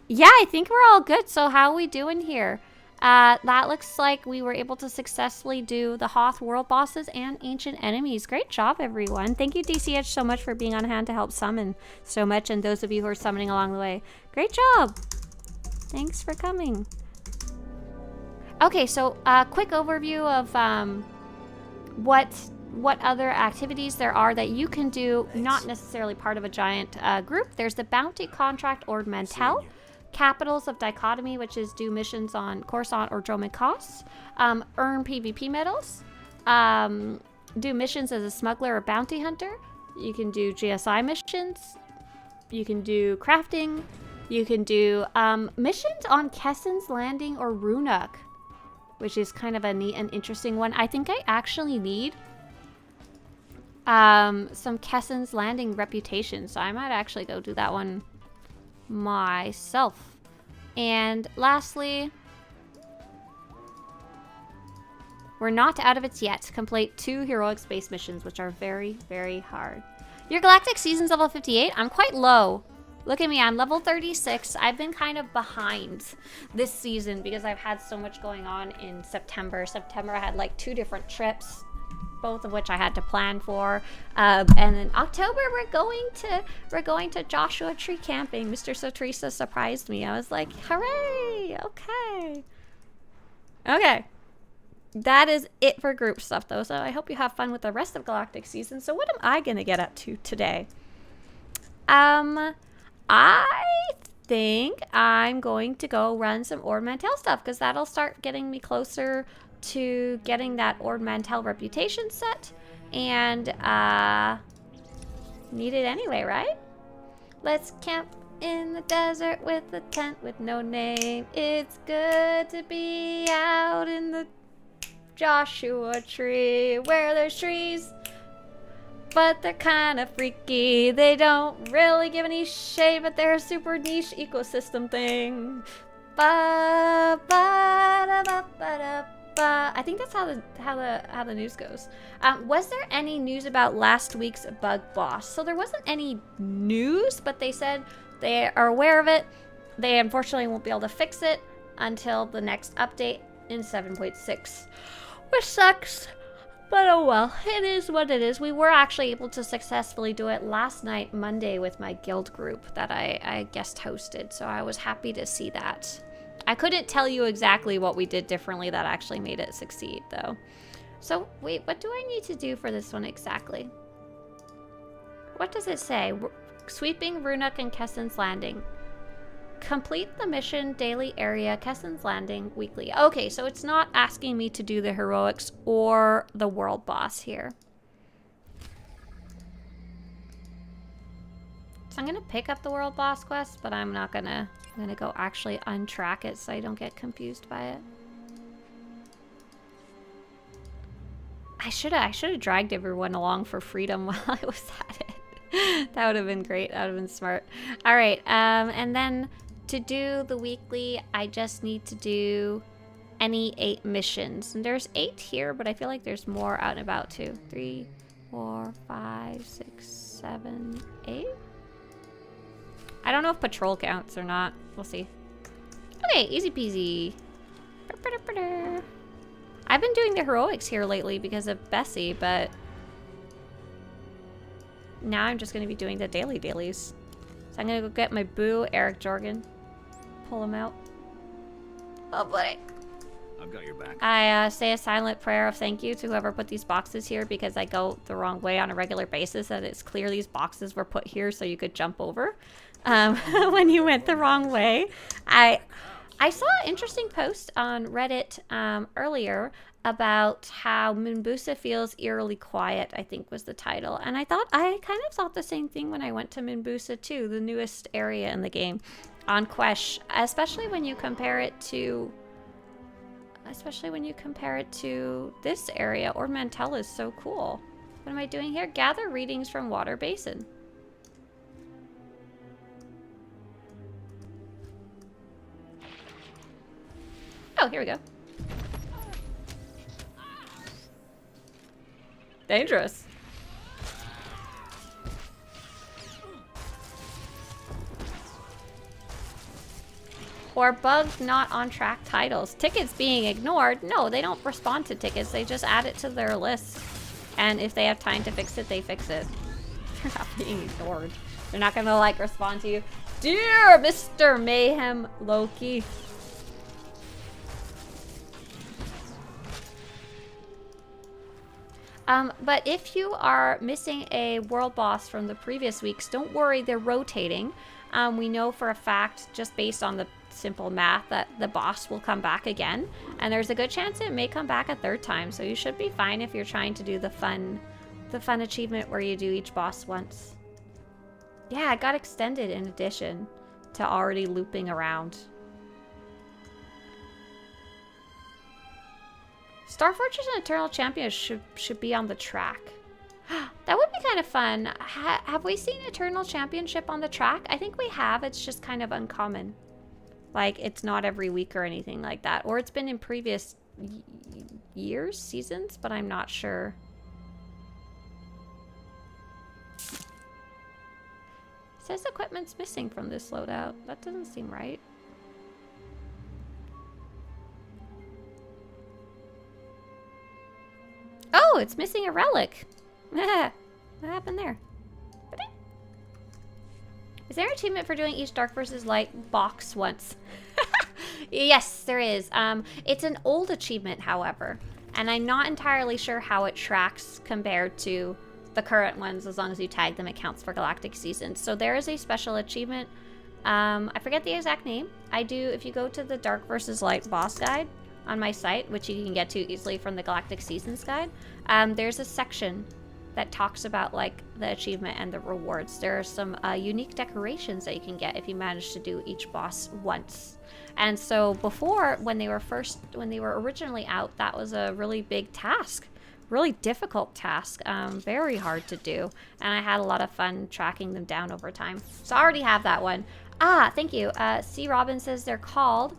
Yeah, I think we're all good. So how are we doing here? That looks like we were able to successfully do the Hoth world bosses and ancient enemies. Great job, everyone. Thank you, DCH, so much for being on hand to help summon so much, and those of you who are summoning along the way. Great job. Thanks for coming. Okay, so a quick overview of what other activities there are that you can do, not necessarily part of a giant group. There's the Bounty Contract Ord Mantell, Capitals of Dichotomy, which is do missions on Coruscant or Dromund Kaas, earn PvP medals, do missions as a smuggler or bounty hunter. You can do GSI missions. You can do crafting. You can do missions on Kessen's Landing or Runuk, which is kind of a neat and interesting one. I think I actually need some Kessen's Landing reputation, so I might actually go do that one myself. And lastly, we're not out of it yet. Complete 2 heroic space missions, which are very, very hard. Your Galactic Season's level 58. I'm quite low. Look at me, I'm level 36. I've been kind of behind this season because I've had so much going on in September. September I had like 2 different trips, both of which I had to plan for. And then October we're going to Joshua Tree camping. Mr. Swtorista surprised me. I was like, hooray! Okay. Okay. That is it for group stuff though. So I hope you have fun with the rest of Galactic Season. So what am I gonna get up to today? I think I'm going to go run some Ord Mantell stuff because that'll start getting me closer to getting that Ord Mantell reputation set, and need it anyway, right? Let's camp in the desert with a tent with no name. It's good to be out in the Joshua Tree where there's trees but they're kind of freaky. They don't really give any shade, but they're a super niche ecosystem thing. Ba, ba, da, ba, ba, da, ba. I think that's how the news goes. Was there any news about last week's bug boss? So there wasn't any news, but they said they are aware of it. They unfortunately won't be able to fix it until the next update in 7.6, which sucks. But oh well, it is what it is. We were actually able to successfully do it last night, Monday, with my guild group that I guest hosted. So I was happy to see that. I couldn't tell you exactly what we did differently that actually made it succeed, though. So wait, what do I need to do for this one exactly? What does it say? Sweeping Runuk and Kessen's Landing. Complete the mission daily area, Kessen's Landing, weekly. Okay, so it's not asking me to do the heroics or the world boss here. So I'm gonna pick up the world boss quest, but I'm not gonna. I'm gonna go actually untrack it so I don't get confused by it. I should have dragged everyone along for freedom while I was at it. That would have been great. That would have been smart. All right, and then to do the weekly, I just need to do any 8 missions. And there's 8 here, but I feel like there's more out and about too. 3, 4, 5, 6, 7, 8. I don't know if patrol counts or not. We'll see. Okay, easy peasy. I've been doing the heroics here lately because of Bessie, but now I'm just going to be doing the dailies. So I'm going to go get my boo, Eric Jorgen. Pull him out. Oh, buddy. I've got your back. I say a silent prayer of thank you to whoever put these boxes here because I go the wrong way on a regular basis, and it's clear these boxes were put here so you could jump over when you went the wrong way. I saw an interesting post on Reddit earlier about how Moonbusa feels eerily quiet, I think was the title. And I kind of thought the same thing when I went to Moonbusa too, the newest area in the game on Quesh, especially when you compare it to this area. Ord Mantell is so cool. What am I doing here? Gather readings from Water Basin. Oh, here we go. Dangerous. Or bugged not on track titles. Tickets being ignored. No, they don't respond to tickets. They just add it to their list. And if they have time to fix it, they fix it. They're not being ignored. They're not gonna like respond to you. Dear Mr. Mayhem Loki. But if you are missing a world boss from the previous weeks, don't worry, they're rotating. We know for a fact, just based on the simple math, that the boss will come back again. And there's a good chance it may come back a 3rd time, so you should be fine if you're trying to do the fun achievement where you do each boss once. Yeah, it got extended in addition to already looping around. Starfortress and Eternal Champions should be on the track. That would be kind of fun. Have we seen Eternal Championship on the track? I think we have. It's just kind of uncommon. Like, it's not every week or anything like that. Or it's been in previous years, seasons, but I'm not sure. It says equipment's missing from this loadout. That doesn't seem right. Oh, it's missing a relic. What happened there? Is there an achievement for doing each Dark versus Light box once? Yes, there is. It's an old achievement, however, and I'm not entirely sure how it tracks compared to the current ones. As long as you tag them, it counts for Galactic Seasons. So there is a special achievement. I forget the exact name. If you go to the Dark versus Light boss guide on my site, which you can get to easily from the Galactic Seasons guide, there's a section that talks about like the achievement and the rewards. There are some unique decorations that you can get if you manage to do each boss once. And so before, when they were originally out, that was a really big task really difficult task, very hard to do, and I had a lot of fun tracking them down over time. So I already have that one. Ah, thank you. C. Robin says they're called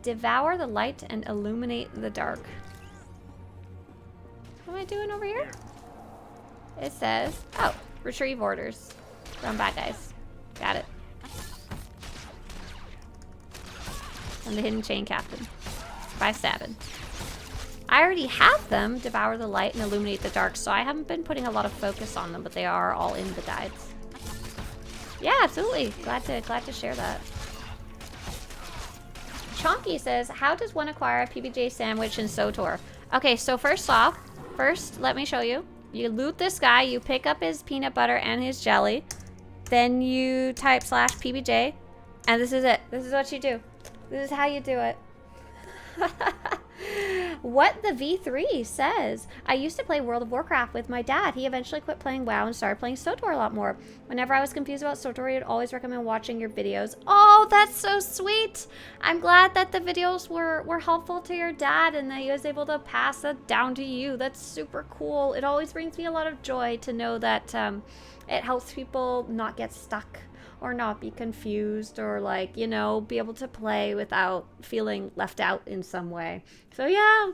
Devour the Light and Illuminate the Dark. What am I doing over here? It says, oh, retrieve orders from bad guys. Got it. And the Hidden Chain Captain by Sabin. I already have them, Devour the Light and Illuminate the Dark, so I haven't been putting a lot of focus on them, but they are all in the guides. Yeah, absolutely. Glad to share that. Chonky says, how does one acquire a PBJ sandwich in SWTOR? Okay, so first let me show you. You loot this guy, you pick up his peanut butter and his jelly, then you type /PBJ, and this is it. This is what you do. This is how you do it. What the V3 says. I used to play World of Warcraft with my dad. He eventually quit playing WoW and started playing SWTOR a lot more. Whenever I was confused about SWTOR, he'd always recommend watching your videos. Oh, that's so sweet. I'm glad that the videos were helpful to your dad and that he was able to pass that down to you. That's super cool. It always brings me a lot of joy to know that it helps people not get stuck or not be confused or, like, you know, be able to play without feeling left out in some way. So yeah,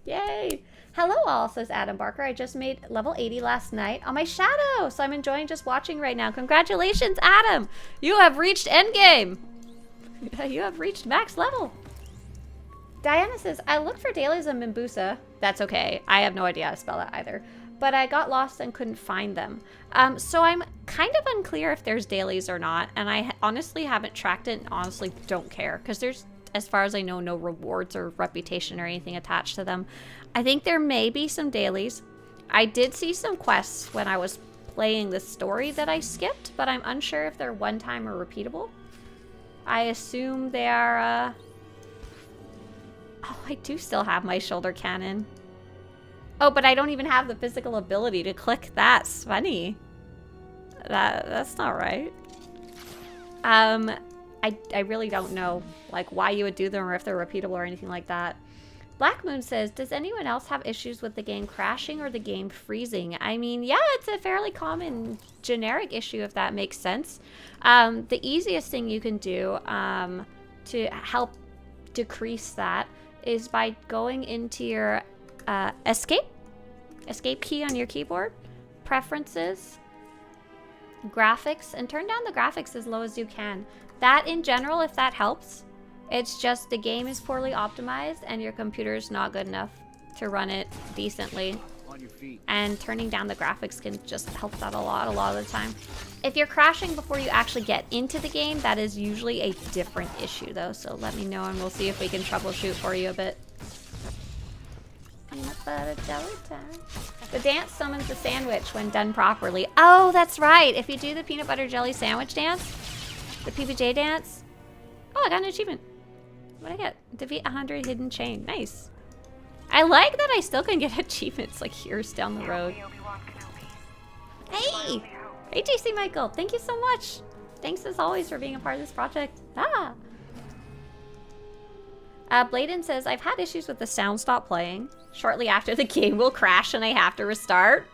yay. Hello all, says Adam Barker. I just made level 80 last night on my shadow, so I'm enjoying just watching right now. Congratulations, Adam. You have reached endgame. You have reached max level. Diana says, I looked for dailies on Mimbusa. That's okay. I have no idea how to spell that either. But I got lost and couldn't find them. So I'm kind of unclear if there's dailies or not, and I honestly haven't tracked it and honestly don't care, because there's, as far as I know, no rewards or reputation or anything attached to them. I think there may be some dailies. I did see some quests when I was playing the story that I skipped, but I'm unsure if they're one-time or repeatable. I assume they are, Oh, I do still have my shoulder cannon. Oh, but I don't even have the physical ability to click that. It's funny. That's not right. I really don't know, like, why you would do them or if they're repeatable or anything like that. Black Moon says, does anyone else have issues with the game crashing or the game freezing? I mean, yeah, it's a fairly common generic issue, if that makes sense. The easiest thing you can do to help decrease that is by going into your escape key on your keyboard, preferences, graphics, and turn down the graphics as low as you can. That in general, if that helps, it's just the game is poorly optimized and your computer is not good enough to run it decently. On your feet. And turning down the graphics can just help that a lot of the time. If you're crashing before you actually get into the game, that is usually a different issue though, so let me know and we'll see if we can troubleshoot for you a bit. Peanut butter jelly time. The dance summons the sandwich when done properly. Oh, that's right. If you do the peanut butter jelly sandwich dance, the PBJ dance. Oh, I got an achievement. What did I get? Defeat 100 hidden chain. Nice. I like that I still can get achievements like years down the road. Hey! Hey, JC Michael. Thank you so much. Thanks as always for being a part of this project. Ah! Bladen says, I've had issues with the sound stop playing. Shortly after the game will crash and I have to restart.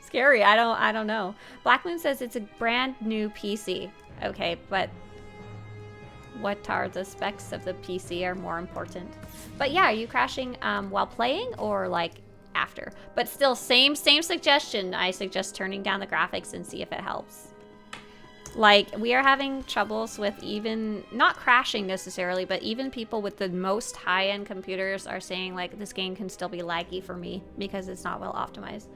Scary, I don't know. Black Moon says it's a brand new PC. Okay, but what are the specs of the PC are more important. But yeah, are you crashing while playing or like after? But still, same suggestion. I suggest turning down the graphics and see if it helps. Like, we are having troubles with even, not crashing necessarily, but even people with the most high-end computers are saying, like, this game can still be laggy for me because it's not well optimized.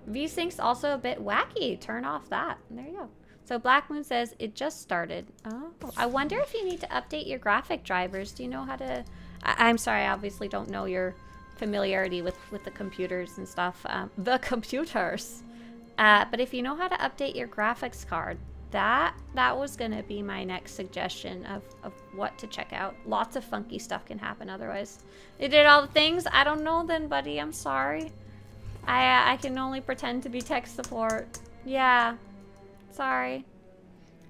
VSync's also a bit wacky. Turn off that. And there you go. So Black Moon says, it just started. Oh, I wonder if you need to update your graphic drivers. Do you know how to... I'm sorry, I obviously don't know your familiarity with the computers and stuff. The computers. But if you know how to update your graphics card, that was gonna be my next suggestion of what to check out. Lots of funky stuff can happen otherwise. It did all the things? I don't know then, buddy. I'm sorry. I can only pretend to be tech support. Yeah. Sorry.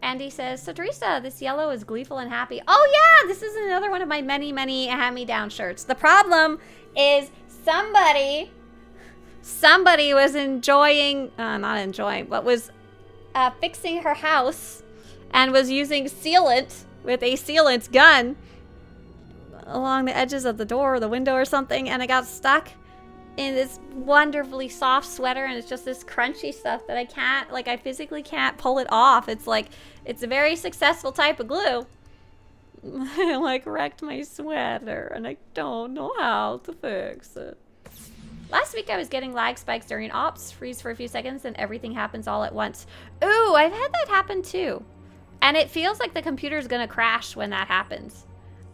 Andy says, Swtorista, this yellow is gleeful and happy. Oh yeah, this is another one of my many, many hand-me-down shirts. The problem is somebody was enjoying, not enjoying, but was fixing her house and was using sealant with a sealant gun along the edges of the door or the window or something, and it got stuck in this wonderfully soft sweater, and it's just this crunchy stuff that I can't, like, I physically can't pull it off. It's like, it's a very successful type of glue. I like wrecked my sweater and I don't know how to fix it. Last week I was getting lag spikes during ops, freeze for a few seconds, and everything happens all at once. Ooh, I've had that happen too. And it feels like the computer's gonna crash when that happens.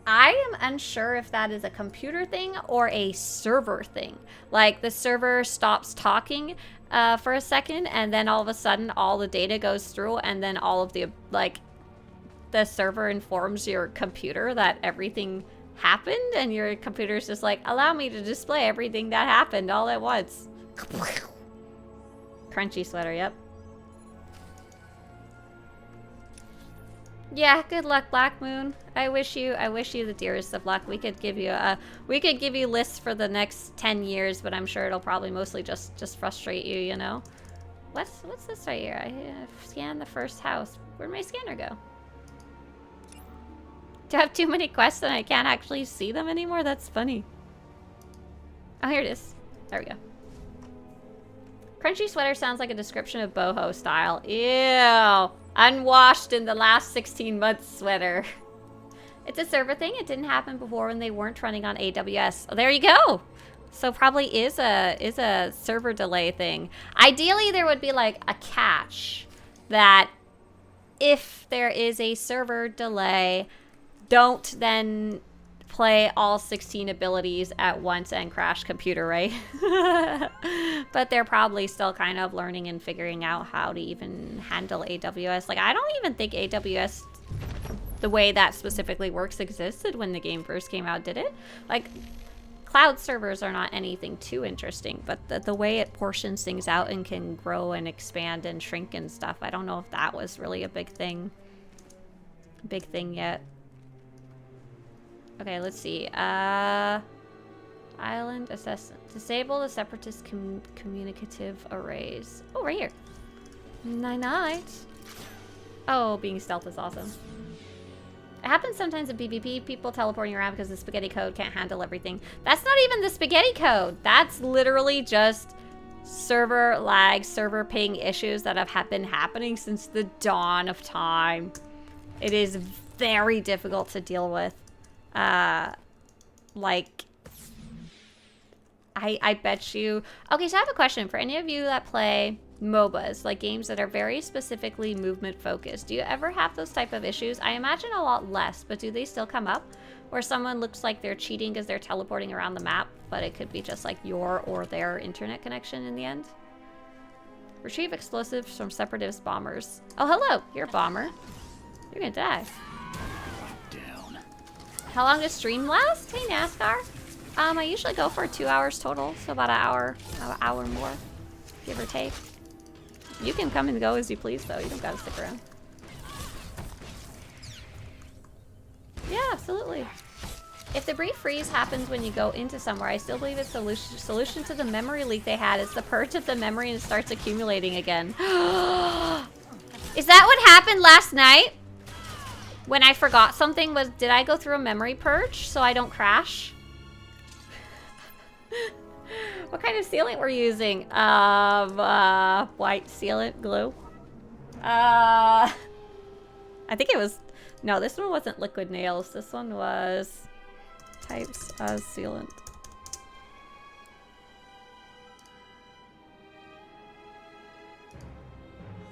I am unsure if that is a computer thing or a server thing. Like the server stops talking for a second, and then all of a sudden all the data goes through, and then all of the, like, the server informs your computer that everything happened, and your computer's just like, allow me to display everything that happened all at once. Crunchy sweater, yep. Yeah, good luck, Black Moon. I wish you the dearest of luck. We could give you lists for the next 10 years, but I'm sure it'll probably mostly just frustrate you, you know. What's this right here? I scanned the first house. Where'd my scanner go? Do I have too many quests and I can't actually see them anymore? That's funny. Oh, here it is. There we go. Crunchy sweater sounds like a description of boho style. Ew. Unwashed in the last 16 months sweater. It's a server thing. It didn't happen before when they weren't running on AWS. Oh, there you go. So probably is a server delay thing. Ideally, there would be like a catch that if there is a server delay, don't then play all 16 abilities at once and crash computer, right? But they're probably still kind of learning and figuring out how to even handle AWS. Like, I don't even think AWS, the way that specifically works, existed when the game first came out, did it? Like, cloud servers are not anything too interesting, but the way it portions things out and can grow and expand and shrink and stuff, I don't know if that was really a big thing yet. Okay, let's see. Island assessment. Disable the separatist communicative arrays. Oh, right here. Night. Oh, being stealth is awesome. It happens sometimes in PvP, people teleporting around because the spaghetti code can't handle everything. That's not even the spaghetti code. That's literally just server lag, server ping issues that have been happening since the dawn of time. It is very difficult to deal with. Like, I bet you... Okay, so I have a question for any of you that play MOBAs, like games that are very specifically movement focused. Do you ever have those type of issues? I imagine a lot less, but do they still come up? Where someone looks like they're cheating because they're teleporting around the map, but it could be just like your or their internet connection in the end? Retrieve explosives from separatist bombers. Oh, hello! You're a bomber. You're gonna die. How long does stream last? Hey, NASCAR. I usually go for 2 hours total, so about an hour more, give or take. You can come and go as you please, though. You don't gotta stick around. Yeah, absolutely. If the brief freeze happens when you go into somewhere, I still believe it's a solution to the memory leak they had. It's the purge of the memory and it starts accumulating again. Is that what happened last night? When I forgot something, did I go through a memory purge so I don't crash? What kind of sealant were you using? White sealant glue. I think it was, no, this one wasn't liquid nails. This one was types of sealant.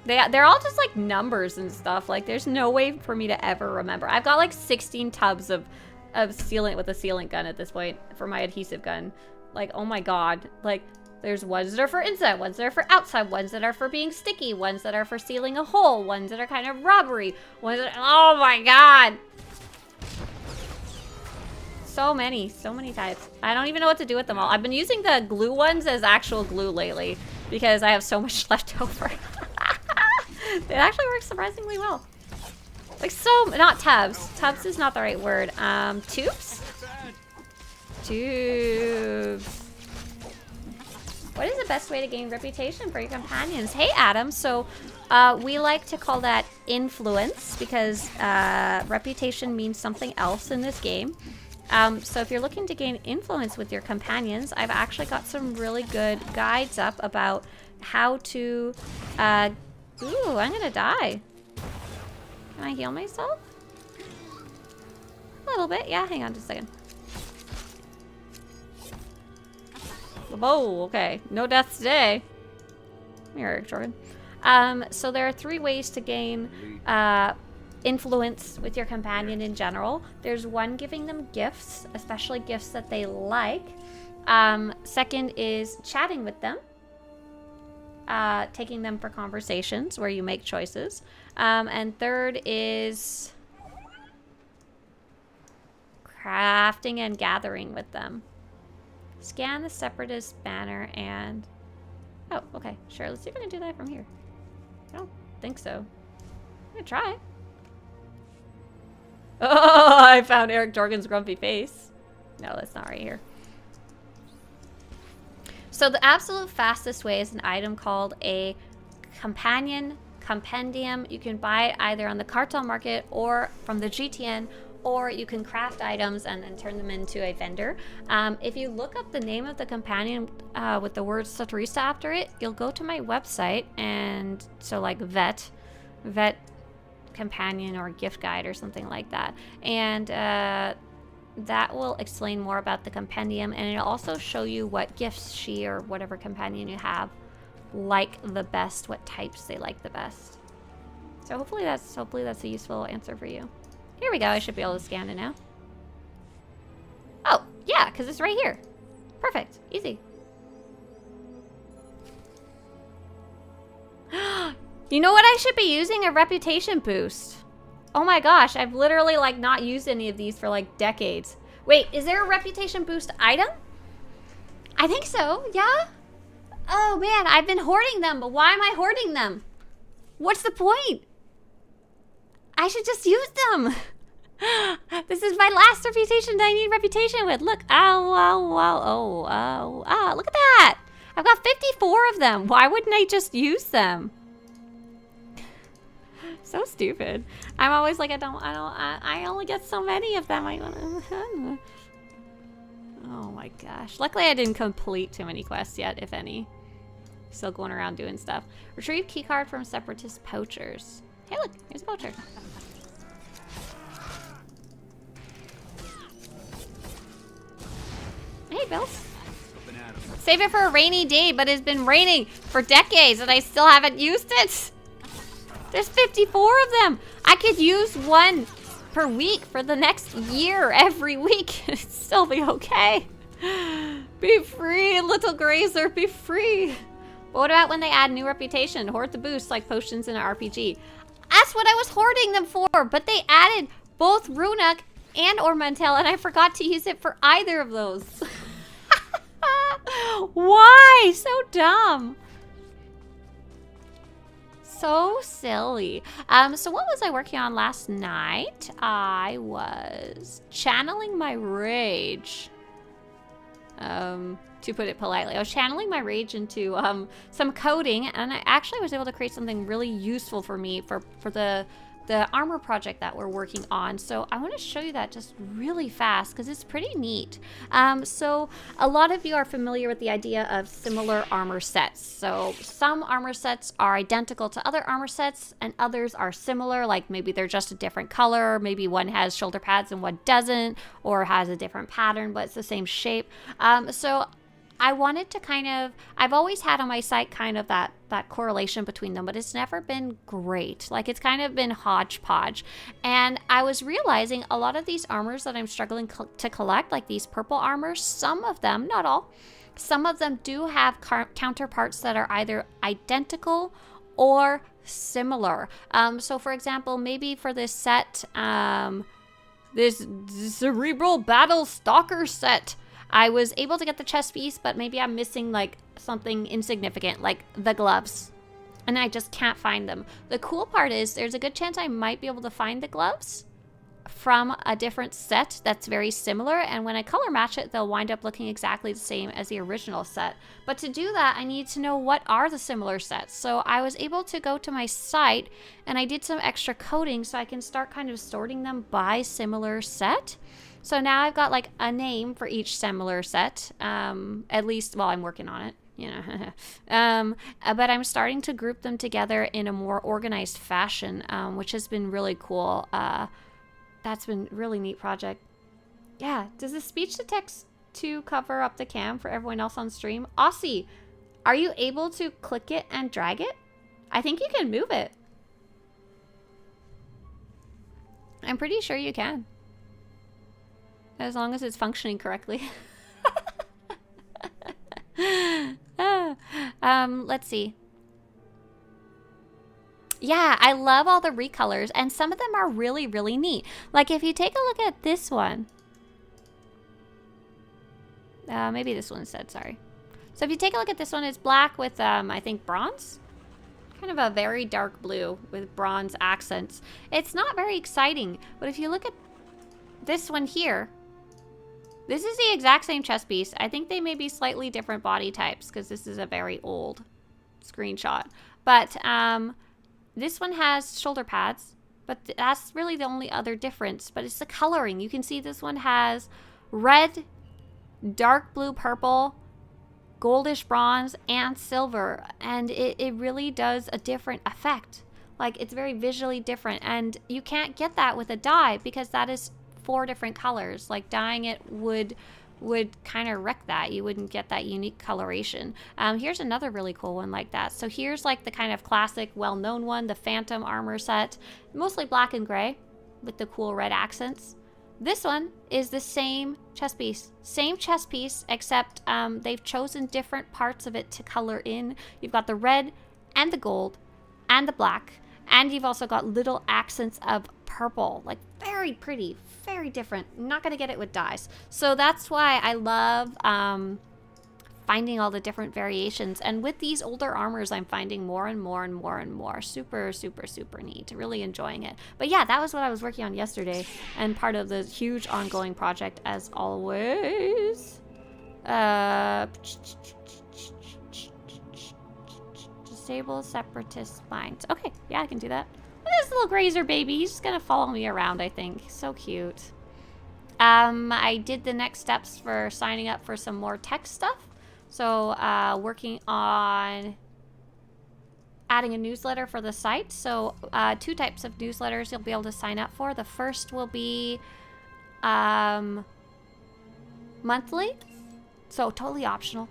They're all just like numbers and stuff. Like, there's no way for me to ever remember. I've got like 16 tubs of sealant with a sealant gun at this point for my adhesive gun. Like, oh my god. Like, there's ones that are for inside, ones that are for outside, ones that are for being sticky, ones that are for sealing a hole, ones that are kind of rubbery, ones that, oh my god. So many types. I don't even know what to do with them all. I've been using the glue ones as actual glue lately because I have so much left over. It actually works surprisingly well. Like so, not tubs. Tubs is not the right word. Tubes? Tubes. What is the best way to gain reputation for your companions? Hey, Adam. So, we like to call that influence because reputation means something else in this game. So if you're looking to gain influence with your companions, I've actually got some really good guides up about how to... ooh, I'm gonna die. Can I heal myself? A little bit, yeah. Hang on just a second. Whoa, okay. No deaths today. Come here, Eric Jordan. So there are 3 ways to gain influence with your companion in general. There's 1, giving them gifts, especially gifts that they like. Second is chatting with them. Taking them for conversations where you make choices. And third is crafting and gathering with them. Scan the Separatist banner and... Oh, okay. Sure, let's see if I can do that from here. I don't think so. I'm gonna try. Oh, I found Eric Jorgen's grumpy face. No, that's not right here. So the absolute fastest way is an item called a companion compendium. You can buy it either on the cartel market or from the GTN, or you can craft items and then turn them into a vendor. If you look up the name of the companion with the word Swtorista after it, you'll go to my website, and so like vet companion or gift guide or something like that. And that will explain more about the compendium, and it'll also show you what gifts she or whatever companion you have like the best, what types they like the best. So hopefully that's a useful answer for you. Here we go. I should be able to scan it now. Oh, yeah, because it's right here. Perfect. Easy. You know what I should be using? A reputation boost. Oh my gosh, I've literally like not used any of these for like decades. Wait, is there a reputation boost item? I think so, yeah? Oh man, I've been hoarding them, but why am I hoarding them? What's the point? I should just use them. This is my last reputation that I need reputation with. Look, look at that. I've got 54 of them. Why wouldn't I just use them? So stupid. I'm always like, I only get so many of them. Oh my gosh. Luckily I didn't complete too many quests yet, if any. Still going around doing stuff. Retrieve keycard from Separatist poachers. Hey look, here's a poacher. Hey, Bills. Save it for a rainy day, but it's been raining for decades and I still haven't used it. There's 54 of them. I could use 1 per week for the next year, every week. It'd still be okay. Be free, little grazer, be free. But what about when they add new reputation? Hoard the boost like potions in an RPG. That's what I was hoarding them for, but they added both Runuk and Ormantel, and I forgot to use it for either of those. Why? So dumb. So silly. So what was I working on last night? I was channeling my rage. To put it politely. I was channeling my rage into some coding, and I actually was able to create something really useful for me for the armor project that we're working on. So I want to show you that just really fast because it's pretty neat. So a lot of you are familiar with the idea of similar armor sets. So some armor sets are identical to other armor sets and others are similar, like maybe they're just a different color, maybe one has shoulder pads and one doesn't, or has a different pattern but it's the same shape. So I wanted to I've always had on my site kind of that correlation between them, but it's never been great. Like it's kind of been hodgepodge. And I was realizing a lot of these armors that I'm struggling to collect, like these purple armors, some of them, not all, some of them do have counterparts that are either identical or similar. So for example, maybe for this set, this Cerebral Battle Stalker set, I was able to get the chest piece, but maybe I'm missing like something insignificant, like the gloves. and I just can't find them. The cool part is there's a good chance I might be able to find the gloves from a different set that's very similar, and when I color match it, they'll wind up looking exactly the same as the original set. But to do that, I need to know what are the similar sets. So I was able to go to my site and I did some extra coding so I can start kind of sorting them by similar set. So now I've got like a name for each similar set, at least while I'm working on it. You know, but I'm starting to group them together in a more organized fashion, which has been really cool. That's been a really neat project. Yeah, does the speech to text 2 cover up the cam for everyone else on stream? Aussie, are you able to click it and drag it? I think you can move it. I'm pretty sure you can. As long as it's functioning correctly. Let's see. Yeah, I love all the recolors, and some of them are really, really neat. Like if you take a look at this one, maybe this one instead, sorry. So if you take a look at this one, it's black with, I think bronze? Kind of a very dark blue with bronze accents. It's not very exciting, but if you look at this one here, this is the exact same chest piece. I think they may be slightly different body types because this is a very old screenshot. But this one has shoulder pads, but that's really the only other difference. But it's the coloring. You can see this one has red, dark blue, purple, goldish bronze, and silver. And it really does a different effect. Like, it's very visually different. And you can't get that with a dye because that is 4 different colors. Like dyeing it would kind of wreck that. You wouldn't get that unique coloration. Here's another really cool one like that. So here's like the kind of classic well-known one, the Phantom armor set, mostly black and gray with the cool red accents. This one is the same chest piece, except they've chosen different parts of it to color in. You've got the red and the gold and the black, and you've also got little accents of purple, like very pretty, very different. I'm not gonna get it with dyes. So that's why I love finding all the different variations. And with these older armors, I'm finding more and more and more and more. Super, super, super neat. Really enjoying it. But yeah, that was what I was working on yesterday, and part of the huge ongoing project as always. Disable separatist minds. Okay, yeah, I can do that. This little grazer baby, he's just gonna follow me around, I think. So cute. I did the next steps for signing up for some more tech stuff. So working on adding a newsletter for the site. So 2 types of newsletters you'll be able to sign up for. The first will be monthly. So totally optional,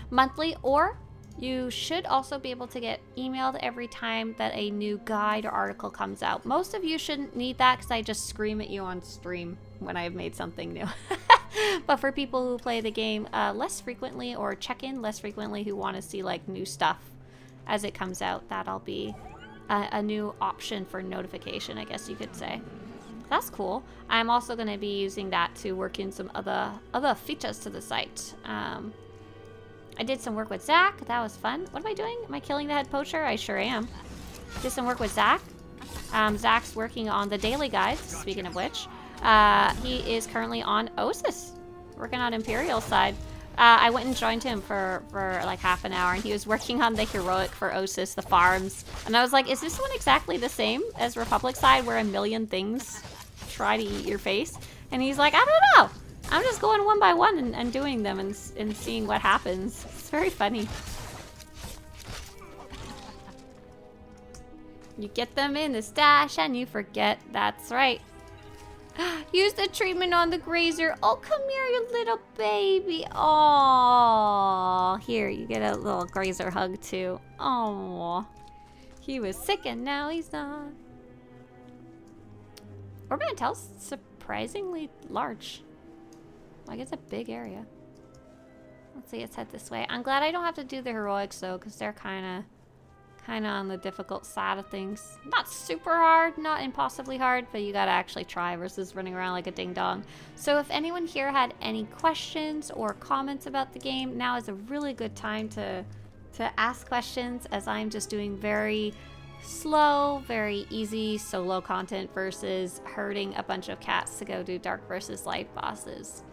monthly, or you should also be able to get emailed every time that a new guide or article comes out. Most of you shouldn't need that because I just scream at you on stream when I've made something new. But for people who play the game less frequently or check in less frequently, who want to see like new stuff as it comes out, that'll be a new option for notification, I guess you could say. That's cool. I'm also going to be using that to work in some other features to the site. I did some work with Zach. That was fun. What am I doing? Am I killing the head poacher? I sure am. Did some work with Zach. Zach's working on the daily guides, speaking of which. He is currently on Osis, working on Imperial side. I went and joined him for like half an hour, and he was working on the heroic for Osis, the farms. And I was like, is this one exactly the same as Republic side, where a million things try to eat your face? And he's like, I don't know. I'm just going one by one and doing them and seeing what happens. It's very funny. You get them in the stash and you forget. That's right. Use the treatment on the grazer. Oh, come here, you little baby. Oh, here, you get a little grazer hug too. Oh, he was sick and now he's not. Urban Intel's surprisingly large. Like, it's a big area. Let's see, let's head this way. I'm glad I don't have to do the heroics though, because they're kind of on the difficult side of things. Not super hard, not impossibly hard, but you gotta actually try versus running around like a ding-dong. So if anyone here had any questions or comments about the game, now is a really good time to to ask questions, as I'm just doing very slow, very easy solo content versus herding a bunch of cats to go do dark versus light bosses.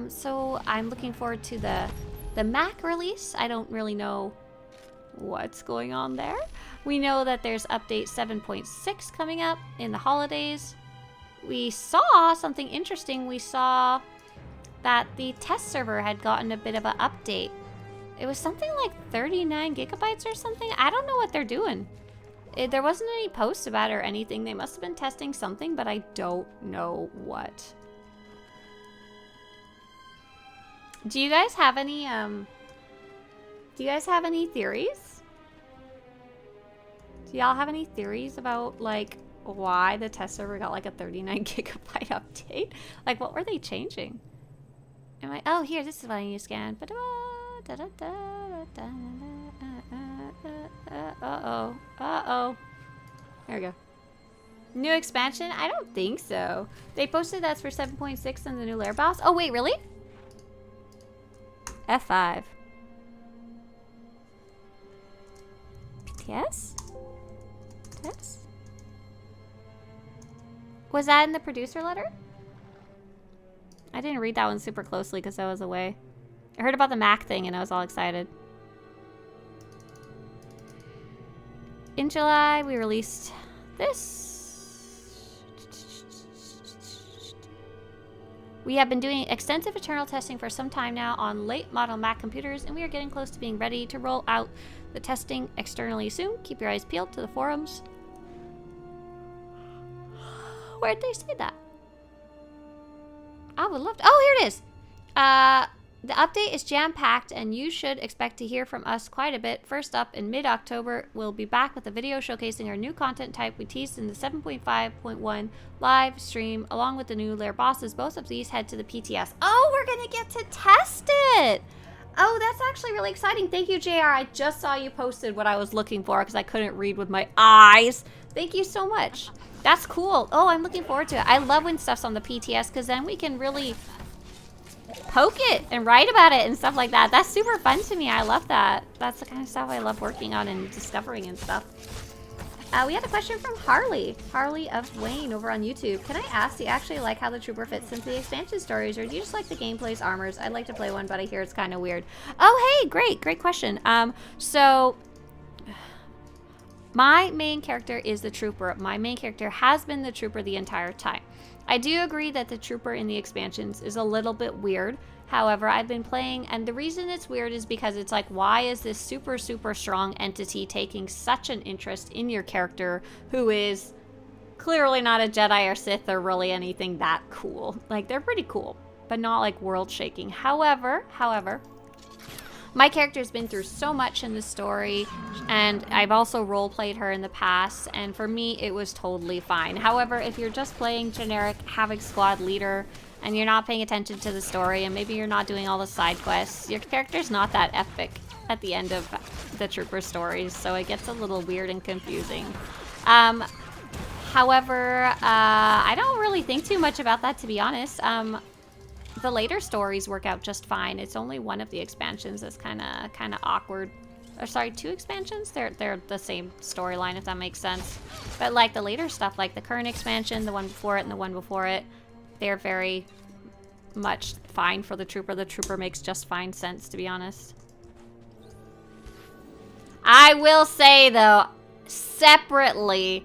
So I'm looking forward to the Mac release. I don't really know what's going on there. We know that there's update 7.6 coming up in the holidays. We saw something interesting. We saw that the test server had gotten a bit of an update. It was something like 39 gigabytes or something. I don't know what they're doing. There wasn't any posts about it or anything. They must have been testing something, but I don't know what. Do you guys have any theories? Do y'all have any theories about like why the test server got like a 39 gigabyte update? Like, what were they changing? Oh, here, this is what I need to scan. Uh-oh. There we go. New expansion? I don't think so. They posted that's for 7.6 and the new lair boss. Oh, wait, really? F5. Yes? Yes? Was that in the producer letter? I didn't read that one super closely because I was away. I heard about the Mac thing and I was all excited. In July, we released this. We have been doing extensive internal testing for some time now on late model Mac computers, and we are getting close to being ready to roll out the testing externally soon. Keep your eyes peeled to the forums. Where'd they say that? I would love to. Oh, here it is. The update is jam-packed, and you should expect to hear from us quite a bit. First up, in mid-October, we'll be back with a video showcasing our new content type we teased in the 7.5.1 live stream, along with the new lair bosses. Both of these head to the PTS. Oh, we're gonna get to test it! Oh, that's actually really exciting. Thank you, JR. I just saw you posted what I was looking for because I couldn't read with my eyes. Thank you so much. That's cool. Oh, I'm looking forward to it. I love when stuff's on the PTS because then we can really poke it and write about it and stuff like that. That's super fun to me. I love that. That's the kind of stuff I love working on and discovering and stuff. We had a question from Harley of Wayne over on YouTube. Can I ask, do you actually like how the trooper fits into the expansion stories, or do you just like the gameplay's armors? I'd like to play one, but I hear it's kind of weird. Oh, hey, great question. So my main character is the trooper. My main character has been the trooper the entire time. I do agree that the trooper in the expansions is a little bit weird. However, I've been playing, and the reason it's weird is because it's like, why is this super, super strong entity taking such an interest in your character who is clearly not a Jedi or Sith or really anything that cool? Like, they're pretty cool, but not like world-shaking. However, my character's been through so much in the story, and I've also role-played her in the past, and for me, it was totally fine. However, if you're just playing generic Havoc Squad leader, and you're not paying attention to the story, and maybe you're not doing all the side quests, your character's not that epic at the end of the trooper stories, so it gets a little weird and confusing. However, I don't really think too much about that, to be honest. The later stories work out just fine. It's only one of the expansions that's kind of awkward. Or sorry, 2 expansions? They're the same storyline, if that makes sense. But like the later stuff, like the current expansion, the one before it, and the one before it, they're very much fine for the trooper. The trooper makes just fine sense, to be honest. I will say, though, separately,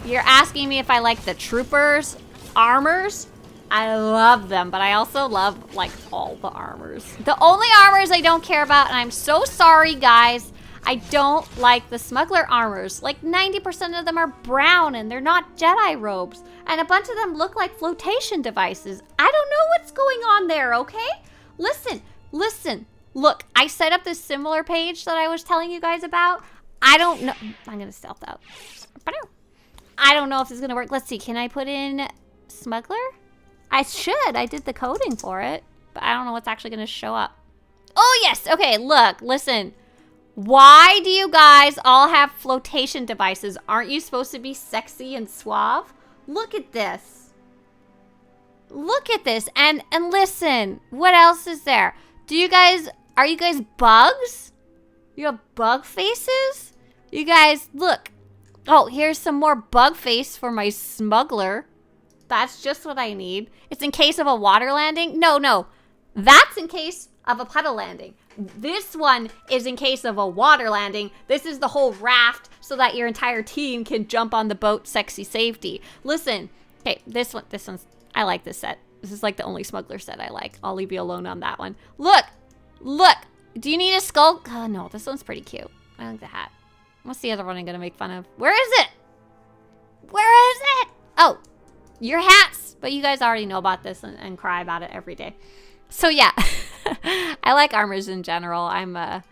you're asking me if I like the troopers' armors. I love them, but I also love, like, all the armors. The only armors I don't care about, and I'm so sorry, guys, I don't like the smuggler armors. Like, 90% of them are brown, and they're not Jedi robes. And a bunch of them look like flotation devices. I don't know what's going on there, okay? Listen. Look, I set up this similar page that I was telling you guys about. I don't know. I'm going to stealth out. I don't know if it's going to work. Let's see. Can I put in smuggler? I should. I did the coding for it, but I don't know what's actually going to show up. Oh, yes. Okay, look, listen. Why do you guys all have flotation devices? Aren't you supposed to be sexy and suave? Look at this. Look at this. And listen, what else is there? Are you guys bugs? You have bug faces? You guys, look. Oh, here's some more bug face for my smuggler. That's just what I need. It's in case of a water landing. No. That's in case of a puddle landing. This one is in case of a water landing. This is the whole raft so that your entire team can jump on the boat sexy safety. Listen. Okay, this one's, I like this set. This is like the only smuggler set I like. I'll leave you alone on that one. Look. Do you need a skull? Oh, no, this one's pretty cute. I like the hat. What's the other one I'm going to make fun of? Where is it? Oh, your hats. But you guys already know about this and cry about it every day. So yeah, I like armors in general. I'm a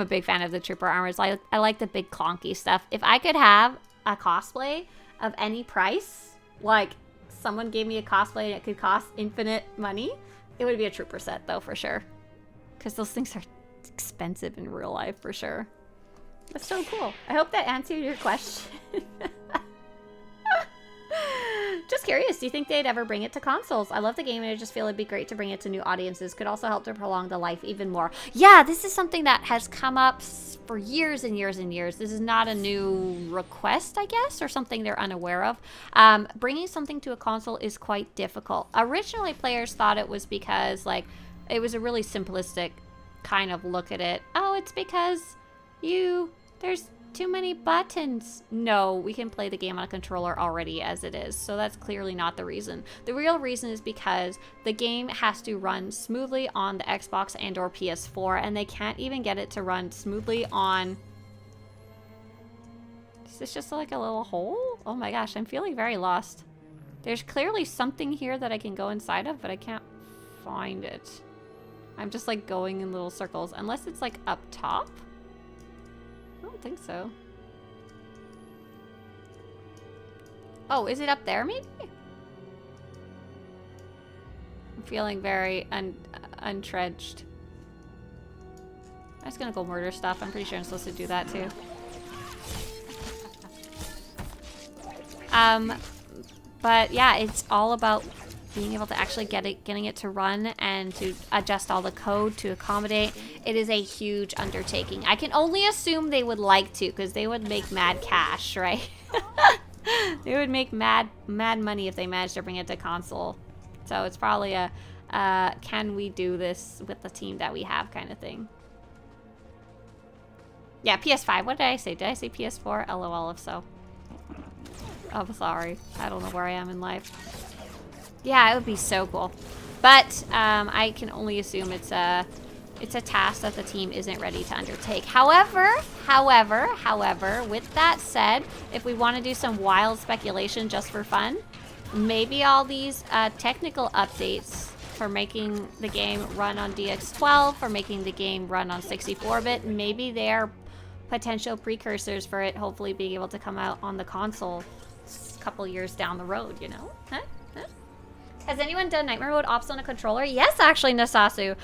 big fan of the trooper armors. I like the big clunky stuff. If I could have a cosplay of any price, like someone gave me a cosplay and it could cost infinite money, it would be a trooper set though, for sure. Because those things are expensive in real life, for sure. That's so cool. I hope that answered your question. Just curious, do you think they'd ever bring it to consoles? I love the game and I just feel it'd be great to bring it to new audiences. Could also help to prolong the life even more. Yeah, this is something that has come up for years and years and years. This is not a new request, I guess, or something they're unaware of. Bringing something to a console is quite difficult. Originally, players thought it was because, like, it was a really simplistic kind of look at it. Oh, it's because there's too many buttons. No, we can play the game on a controller already as it is, so that's clearly not the reason. The real reason is because the game has to run smoothly on the Xbox and or PS4, and they can't even get it to run smoothly on... Is this just like a little hole? Oh my gosh, I'm feeling very lost. There's clearly something here that I can go inside of, but I can't find it. I'm just like going in little circles, unless it's like up top. I don't think so. Oh, is it up there maybe? I'm feeling very untrenched. I'm just gonna go murder stuff. I'm pretty sure I'm supposed to do that too. But yeah, it's all about being able to actually getting it to run and to adjust all the code to accommodate. It is a huge undertaking. I can only assume they would like to, because they would make mad cash, right? They would make mad money if they managed to bring it to console. So it's probably a can we do this with the team that we have kind of thing. Yeah, PS5. What did I say? Did I say PS4? LOL if so. I'm sorry. I don't know where I am in life. Yeah, it would be so cool. But I can only assume it's a task that the team isn't ready to undertake. However, with that said, if we want to do some wild speculation just for fun, maybe all these technical updates for making the game run on DX12, for making the game run on 64-bit, maybe they are potential precursors for it hopefully being able to come out on the console a couple years down the road, you know? Huh? Has anyone done Nightmare Mode ops on a controller? Yes, actually, Nasasu.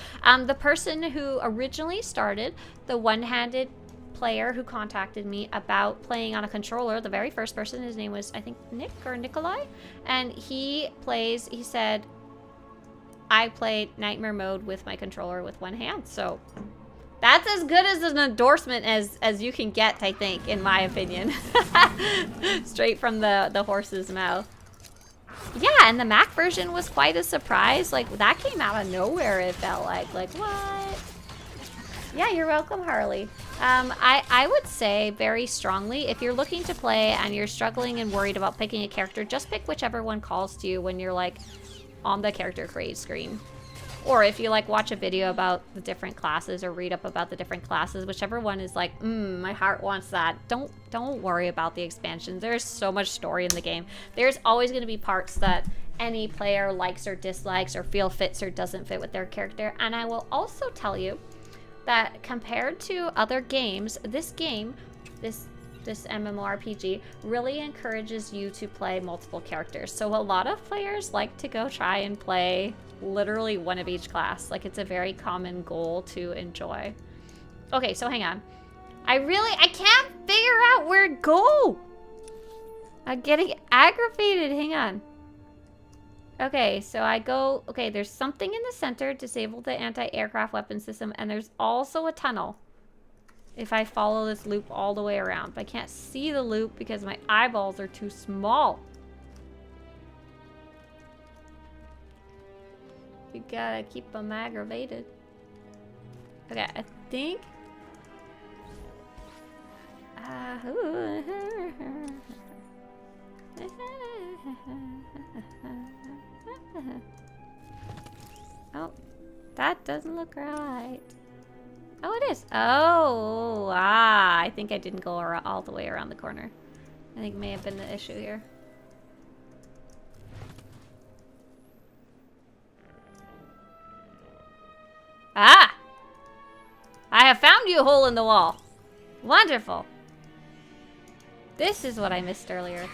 The person who originally started, the one-handed player who contacted me about playing on a controller, the very first person, his name was, I think, Nick or Nikolai, and he said, I played Nightmare Mode with my controller with one hand, so that's as good as an endorsement as you can get, I think, in my opinion. Straight from the horse's mouth. Yeah, and the Mac version was quite a surprise. Like, that came out of nowhere, it felt like. Like, what? Yeah, you're welcome, Harley. I would say very strongly, if you're looking to play and you're struggling and worried about picking a character, just pick whichever one calls to you when you're, like, on the character create screen. Or if you, like, watch a video about the different classes or read up about the different classes, whichever one is like, my heart wants that. Don't worry about the expansions. There's so much story in the game. There's always going to be parts that any player likes or dislikes or fits or doesn't fit with their character. And I will also tell you that compared to other games, this game, this MMORPG really encourages you to play multiple characters. So a lot of players like to go try and play literally one of each class. Like, it's a very common goal to enjoy. Okay, so hang on. I can't figure out where to go. I'm getting aggravated. Hang on. Okay, so I go... Okay, there's something in the center. Disable the anti-aircraft weapon system. And there's also a tunnel. if I follow this loop all the way around. But I can't see the loop because my eyeballs are too small. You gotta keep them aggravated. Okay, I think... Oh, that doesn't look right. Oh, it is. Oh, I think I didn't go all the way around the corner. I think may have been the issue here. Ah! I have found you a hole in the wall. Wonderful. This is what I missed earlier.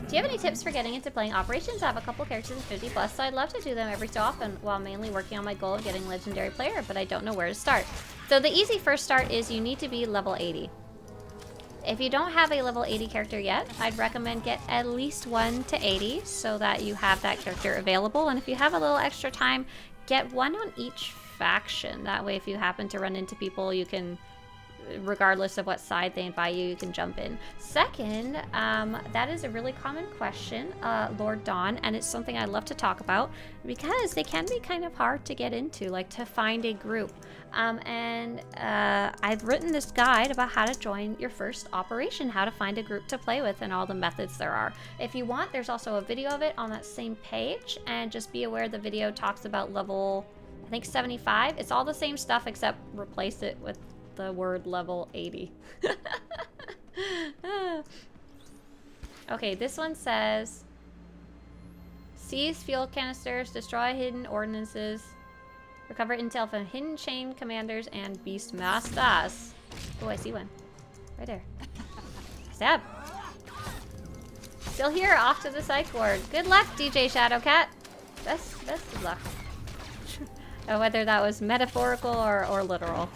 Do you have any tips for getting into playing Operations? I have a couple characters in 50+, so I'd love to do them every so often while mainly working on my goal of getting Legendary Player, but I don't know where to start. So the easy first start is you need to be level 80. If you don't have a level 80 character yet, I'd recommend get at least 1 to 80 so that you have that character available. And if you have a little extra time, get 1 on each faction. That way if you happen to run into people, you can... regardless of what side they invite you, you can jump in. Second, that is a really common question, Lord Dawn, and it's something I love to talk about because they can be kind of hard to get into, like to find a group. I've written this guide about how to join your first operation, how to find a group to play with, and all the methods there are. If you want, there's also a video of it on that same page, and just be aware the video talks about level, I think 75. It's all the same stuff except replace it with the word level 80. Okay, this one says seize fuel canisters, destroy hidden ordinances, recover intel from hidden chain commanders and beast masters. Oh, I see one right there. Stab. Still here, off to the psych ward. Good luck, DJ Shadowcat. Best of luck. Whether that was metaphorical or literal.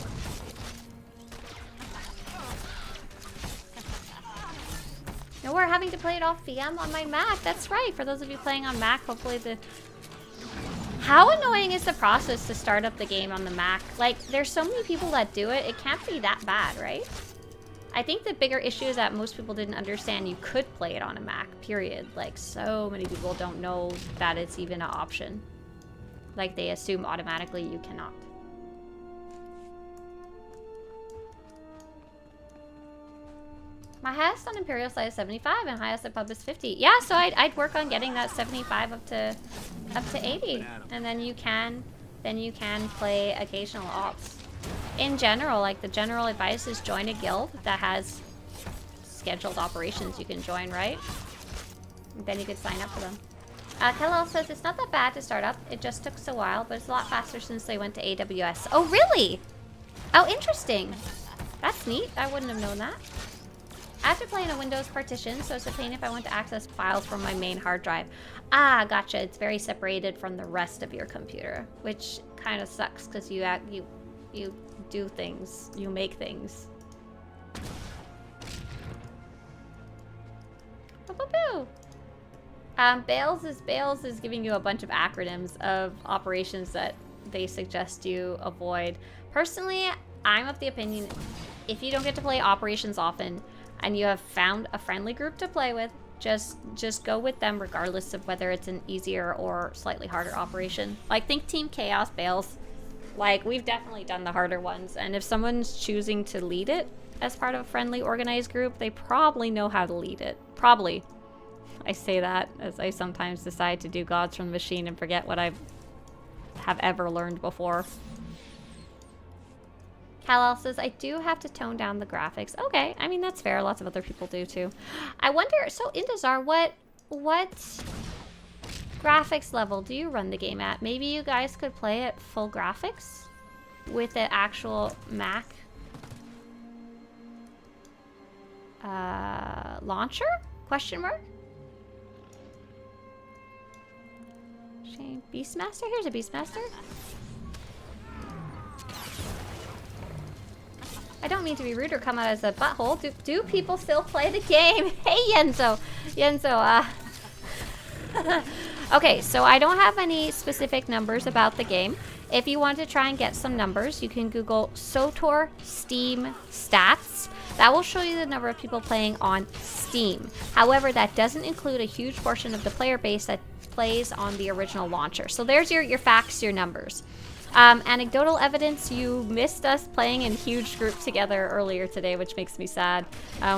No, we're having to play it off VM on my Mac. That's right. For those of you playing on Mac, hopefully the... How annoying is the process to start up the game on the Mac? Like, there's so many people that do it. It can't be that bad, right? I think the bigger issue is that most people didn't understand you could play it on a Mac, period. Like, so many people don't know that it's even an option. Like, they assume automatically you cannot. My highest on Imperial side is 75 and highest at pub is 50. Yeah, so I'd work on getting that 75 up to 80, and then you can play occasional ops. In general, like the general advice is join a guild that has scheduled operations you can join, right? And then you could sign up for them. Kellel says it's not that bad to start up. It just took us a while, but it's a lot faster since they went to AWS. Oh, really? Oh, interesting. That's neat. I wouldn't have known that. I have to play in a Windows partition, so it's a pain if I want to access files from my main hard drive. Ah, gotcha. It's very separated from the rest of your computer, which kind of sucks because you do things, you make things. Boo-boo-boo. Bales is giving you a bunch of acronyms of operations that they suggest you avoid. Personally, I'm of the opinion if you don't get to play operations often, and you have found a friendly group to play with, just go with them regardless of whether it's an easier or slightly harder operation. Like, think Team Chaos Bales. Like, we've definitely done the harder ones, and if someone's choosing to lead it as part of a friendly organized group, they probably know how to lead it. Probably. I say that as I sometimes decide to do Gods from the Machine and forget what I have ever learned before. Kal-El says, I do have to tone down the graphics. Okay, I mean, that's fair. Lots of other people do, too. I wonder, so Indazar, what graphics level do you run the game at? Maybe you guys could play at full graphics with an actual Mac launcher? Question mark? Shane, Beastmaster? Here's a Beastmaster. I don't mean to be rude or come out as a butthole. Do people still play the game? Hey, Yenzo. Okay, so I don't have any specific numbers about the game. If you want to try and get some numbers, you can Google SWTOR Steam stats. That will show you the number of people playing on Steam. However, that doesn't include a huge portion of the player base that plays on the original launcher. So there's your facts, your numbers. Anecdotal evidence, you missed us playing in huge group together earlier today, which makes me sad.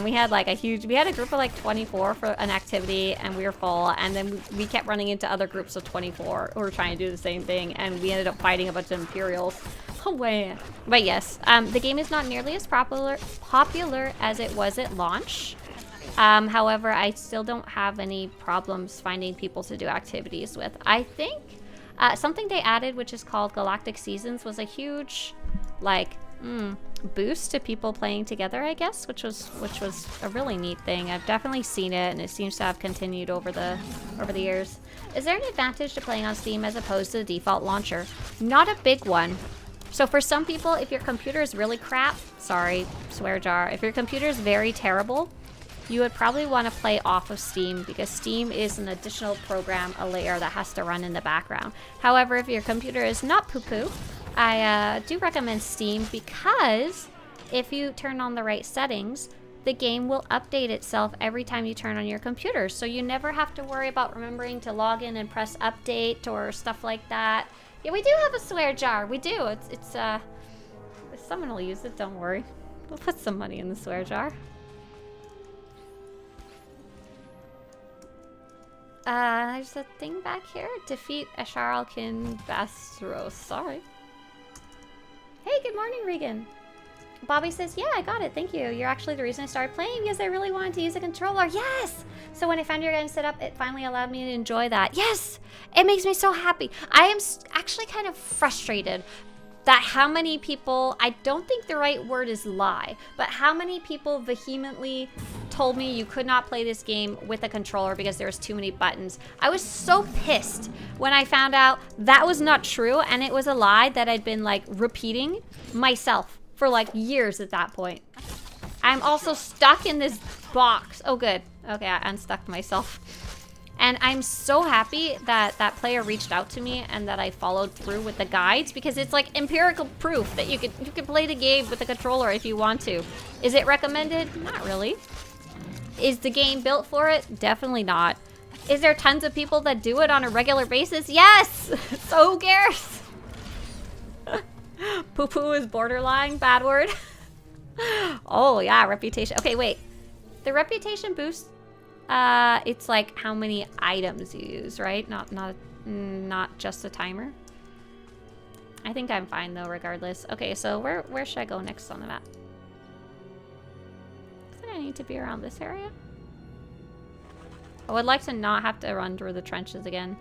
We had like we had a group of like 24 for an activity and we were full, and then we kept running into other groups of 24 who were trying to do the same thing, and we ended up fighting a bunch of Imperials. Oh man. But yes, the game is not nearly as popular as it was at launch. However, I still don't have any problems finding people to do activities with. I think something they added, which is called Galactic Seasons, was a huge, like, boost to people playing together, I guess, which was a really neat thing. I've definitely seen it, and it seems to have continued over the years. Is there an advantage to playing on Steam as opposed to the default launcher? Not a big one. So for some people, if your computer is really crap, sorry, swear jar, if your computer is very terrible, you would probably want to play off of Steam, because Steam is an additional program, a layer that has to run in the background. However, if your computer is not poo-poo, I do recommend Steam, because if you turn on the right settings, the game will update itself every time you turn on your computer. So you never have to worry about remembering to log in and press update or stuff like that. Yeah, we do have a swear jar. We do. It's someone will use it, don't worry. We'll put some money in the swear jar. There's a thing back here. Defeat Asharalkin Bastros. Sorry. Hey, good morning, Regan. Bobby says, yeah, I got it. Thank you. You're actually the reason I started playing, because I really wanted to use a controller. Yes! So when I found your guys set up, it finally allowed me to enjoy that. Yes! It makes me so happy. I am actually kind of frustrated that how many people, I don't think the right word is lie, but how many people vehemently told me you could not play this game with a controller because there was too many buttons. I was so pissed when I found out that was not true, and it was a lie that I'd been like repeating myself for like years at that point. I'm also stuck in this box. Oh good, okay, I unstuck myself. And I'm so happy that that player reached out to me and that I followed through with the guides, because it's like empirical proof that you can play the game with the controller if you want to. Is it recommended? Not really. Is the game built for it? Definitely not. Is there tons of people that do it on a regular basis? Yes! So who cares? Poo-poo is borderline, bad word. Oh yeah, reputation. Okay, wait. The reputation boost, it's like how many items you use, right? Not just a timer. I think I'm fine though, regardless. Okay, so where should I go next on the map? I think I need to be around this area. I would like to not have to run through the trenches again.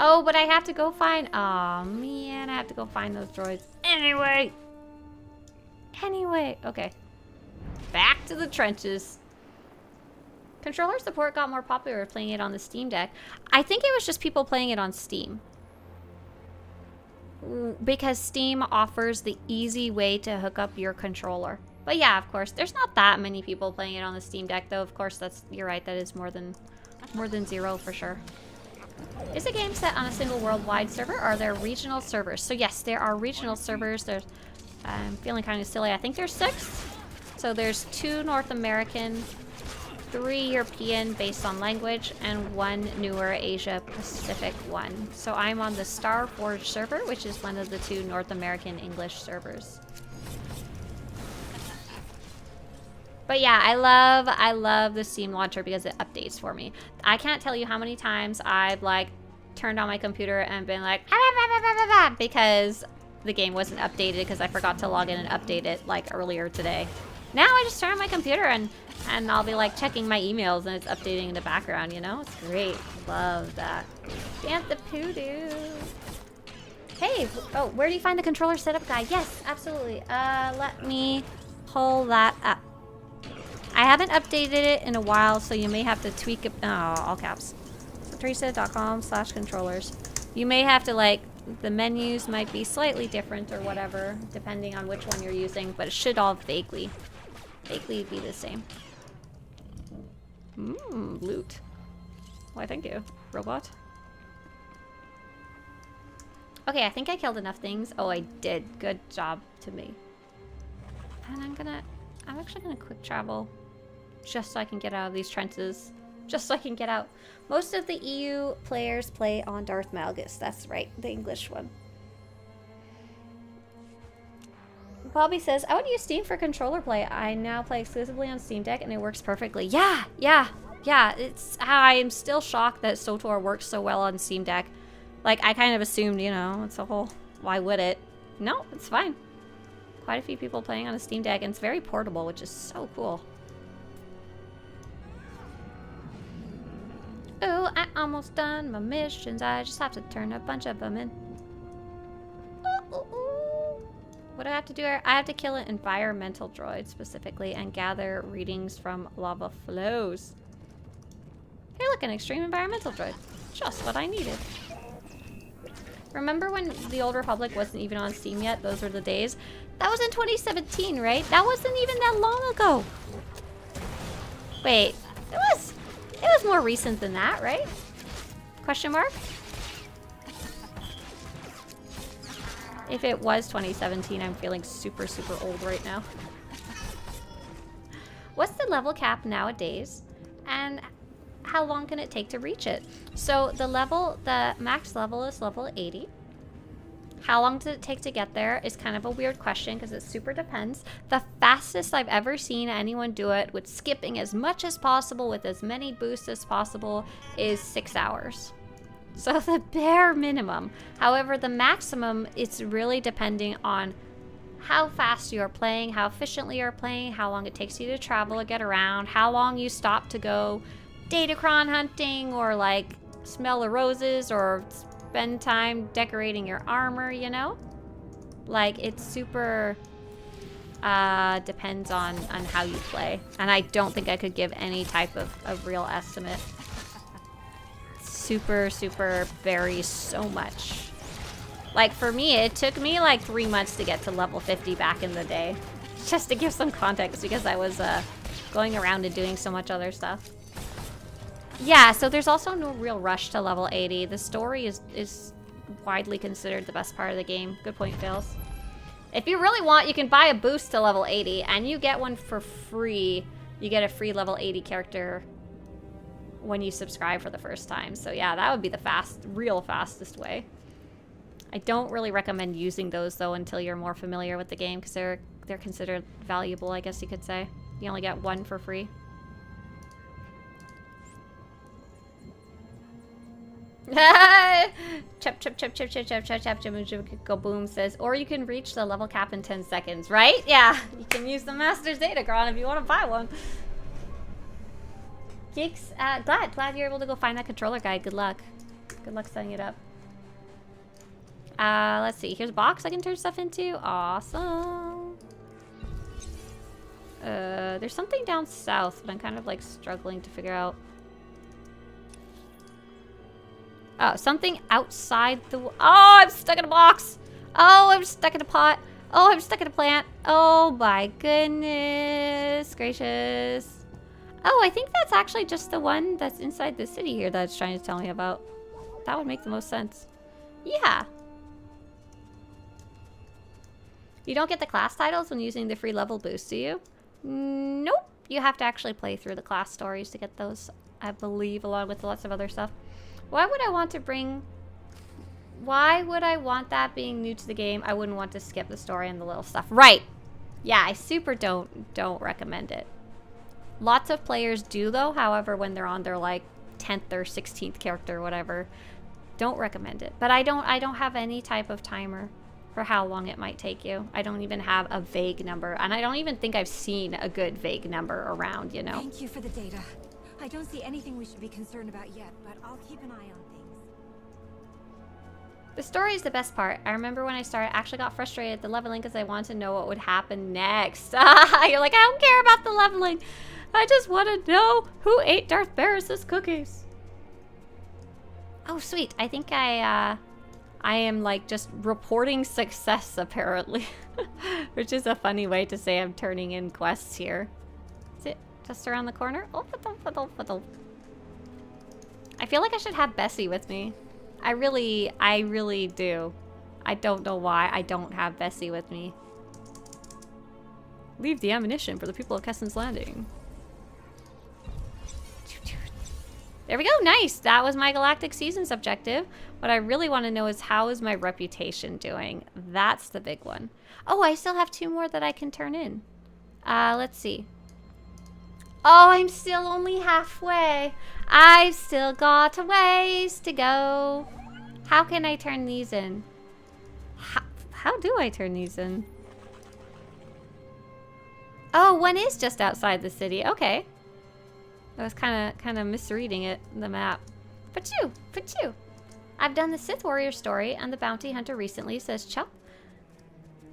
Oh, but I have to go find... Aw, man, I have to go find those droids. Anyway, okay. Back to the trenches. Controller support got more popular playing it on the Steam Deck. I think it was just people playing it on Steam, because Steam offers the easy way to hook up your controller. But yeah, of course, there's not that many people playing it on the Steam Deck, though. Of course, you're right. That is more than zero for sure. Is the game set on a single worldwide server, or are there regional servers? So yes, there are regional servers. I'm feeling kind of silly. I think there's 6. So there's 2 North American, 3 European based on language, and 1 newer Asia Pacific one. So I'm on the Star Forge server, which is one of the 2 North American English servers. But yeah, I love the Steam launcher because it updates for me. I can't tell you how many times I've like turned on my computer and been like, because the game wasn't updated because I forgot to log in and update it like earlier today. Now I just turn on my computer and I'll be like checking my emails and it's updating in the background, you know? It's great. Love that. Bantha Poodoo. Hey, oh, where do you find the controller setup guide? Yes, absolutely. Let me pull that up. I haven't updated it in a while, so you may have to tweak it. Oh, all caps. Swtorista.com/controllers. You may have to, like, the menus might be slightly different or whatever, depending on which one you're using, but it should all vaguely be the same. Loot. Why, thank you, robot. Okay, I think I killed enough things. Oh, I did. Good job to me. And I'm actually gonna quick travel. Just so I can get out of these trenches. Just so I can get out. Most of the EU players play on Darth Malgus. That's right, the English one. Bobby says, I would use Steam for controller play. I now play exclusively on Steam Deck and it works perfectly. Yeah. I'm still shocked that SWTOR works so well on Steam Deck. Like, I kind of assumed, you know, it's a whole, why would it? No, it's fine. Quite a few people playing on a Steam Deck, and it's very portable, which is so cool. Oh, I almost done my missions. I just have to turn a bunch of them in. What do I have to do? I have to kill an environmental droid specifically and gather readings from lava flows. Hey, look, an extreme environmental droid. Just what I needed. Remember when the Old Republic wasn't even on Steam yet? Those were the days. That was in 2017, right? That wasn't even that long ago. Wait, it was more recent than that, right? Question mark? If it was 2017, I'm feeling super, super old right now. What's the level cap nowadays? And how long can it take to reach it? So the max level is level 80. How long does it take to get there is kind of a weird question because it super depends. The fastest I've ever seen anyone do it with skipping as much as possible with as many boosts as possible is 6 hours. So the bare minimum. However, the maximum, it's really depending on how fast you're playing, how efficiently you're playing, how long it takes you to travel or get around, how long you stop to go Datacron hunting or like smell the roses or spend time decorating your armor, you know? Like, it's super depends on how you play. And I don't think I could give any type of real estimate. Super, super varies so much. Like, for me, it took me like 3 months to get to level 50 back in the day. Just to give some context, because I was going around and doing so much other stuff. Yeah, so there's also no real rush to level 80. The story is widely considered the best part of the game. Good point, Fails. If you really want, you can buy a boost to level 80, and you get one for free. You get a free level 80 character when you subscribe for the first time. So yeah, that would be the real fastest way. I don't really recommend using those though until you're more familiar with the game, because they're considered valuable, I guess you could say. You only get one for free. Go boom says, or you can reach the level cap in 10 seconds, right? Yeah, you can use the Master's Datacron if you want to buy one. Geeks, glad you're able to go find that controller guide. Good luck. Good luck setting it up. Let's see. Here's a box I can turn stuff into. Awesome. There's something down south, but I'm kind of like struggling to figure out. Oh, something outside the... Oh, I'm stuck in a box. Oh, I'm stuck in a pot. Oh, I'm stuck in a plant. Oh my goodness gracious. Oh, I think that's actually just the one that's inside the city here that it's trying to tell me about. That would make the most sense. Yeah. You don't get the class titles when using the free level boost, do you? Nope. You have to actually play through the class stories to get those, I believe, along with lots of other stuff. Why would I want to bring... Why would I want that being new to the game? I wouldn't want to skip the story and the little stuff. Right. Yeah, I super don't recommend it. Lots of players do though, however, when they're on their like 10th or 16th character or whatever, don't recommend it. But I don't have any type of timer for how long it might take you. I don't even have a vague number, and I don't even think I've seen a good vague number around, you know. Thank you for the data. I don't see anything we should be concerned about yet, but I'll keep an eye on things. The story is the best part. I remember when I started, I actually got frustrated at the leveling because I wanted to know what would happen next. You're like, I don't care about the leveling. I just want to know who ate Darth Barris's cookies. Oh, sweet. I think I am like just reporting success, apparently. Which is a funny way to say I'm turning in quests here. Is it just around the corner? Oh, I feel like I should have Bessie with me. I really do. I don't know why I don't have Bessie with me. Leave the ammunition for the people of Kessen's Landing. There we go, nice! That was my Galactic Seasons objective. What I really want to know is how is my reputation doing? That's the big one. Oh, I still have 2 more that I can turn in. Let's see. Oh, I'm still only halfway. I've still got a ways to go. How can I turn these in? How do I turn these in? Oh, one is just outside the city. Okay. I was kind of misreading it, the map. For two. I've done the Sith Warrior story and the Bounty Hunter recently, says Chuck.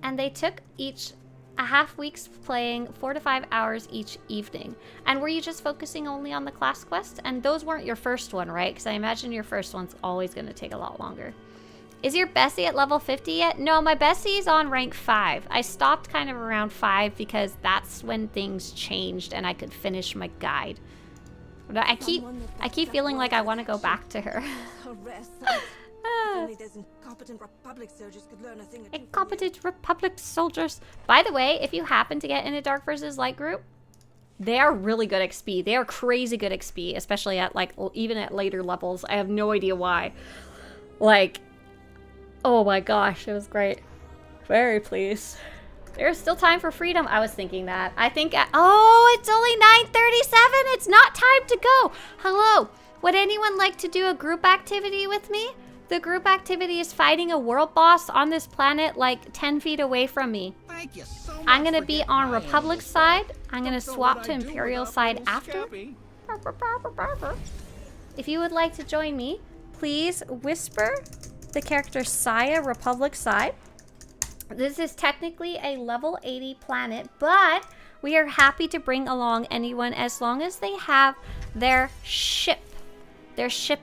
And they took each a half weeks playing 4 to 5 hours each evening. And were you just focusing only on the class quest? And those weren't your first one, right? Because I imagine your first one's always going to take a lot longer. Is your Bessie at level 50 yet? No, my Bessie's on rank 5. I stopped kind of around 5 because that's when things changed and I could finich my guide. But I keep feeling like I want to go back to her. Incompetent Republic soldiers could learn a thing or two. Incompetent Republic soldiers. By the way, if you happen to get in a Dark versus Light group, they are really good XP. They are crazy good XP, especially at like even at later levels. I have no idea why. Like, oh my gosh, it was great. Very pleased. There's still time for freedom. I was thinking that. I think, oh, it's only 9:37. It's not time to go. Hello. Would anyone like to do a group activity with me? The group activity is fighting a world boss on this planet like 10 feet away from me. Thank you so much. I'm going to be on Republic side. I'm going to swap to Imperial side after. If you would like to join me, please whisper the character Saya Republic side. This is technically a level 80 planet, but we are happy to bring along anyone as long as they have their ship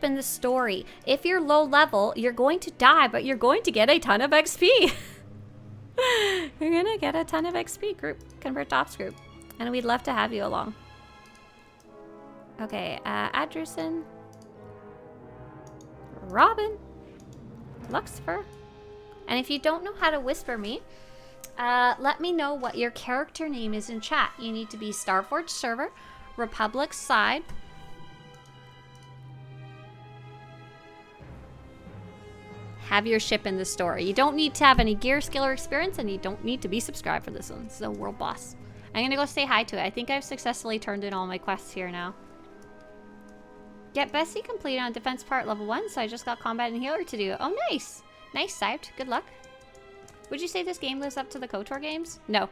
in the story. If you're low level, you're going to die, but you're going to get a ton of XP. You're gonna get a ton of XP. Group, convert to ops group. And we'd love to have you along. Okay, Adrusen, Robin, Luxfer. And if you don't know how to whisper me, let me know what your character name is in chat. You need to be Starforge server, Republic side. Have your ship in the story. You don't need to have any gear, skill, or experience, and you don't need to be subscribed for this one. It's a world boss. I'm gonna go say hi to it. I think I've successfully turned in all my quests here now. Get Bessie completed on defense part level 1, so I just got combat and healer to do. Oh, nice. Nice, Siped. Good luck. Would you say this game lives up to the KOTOR games? No.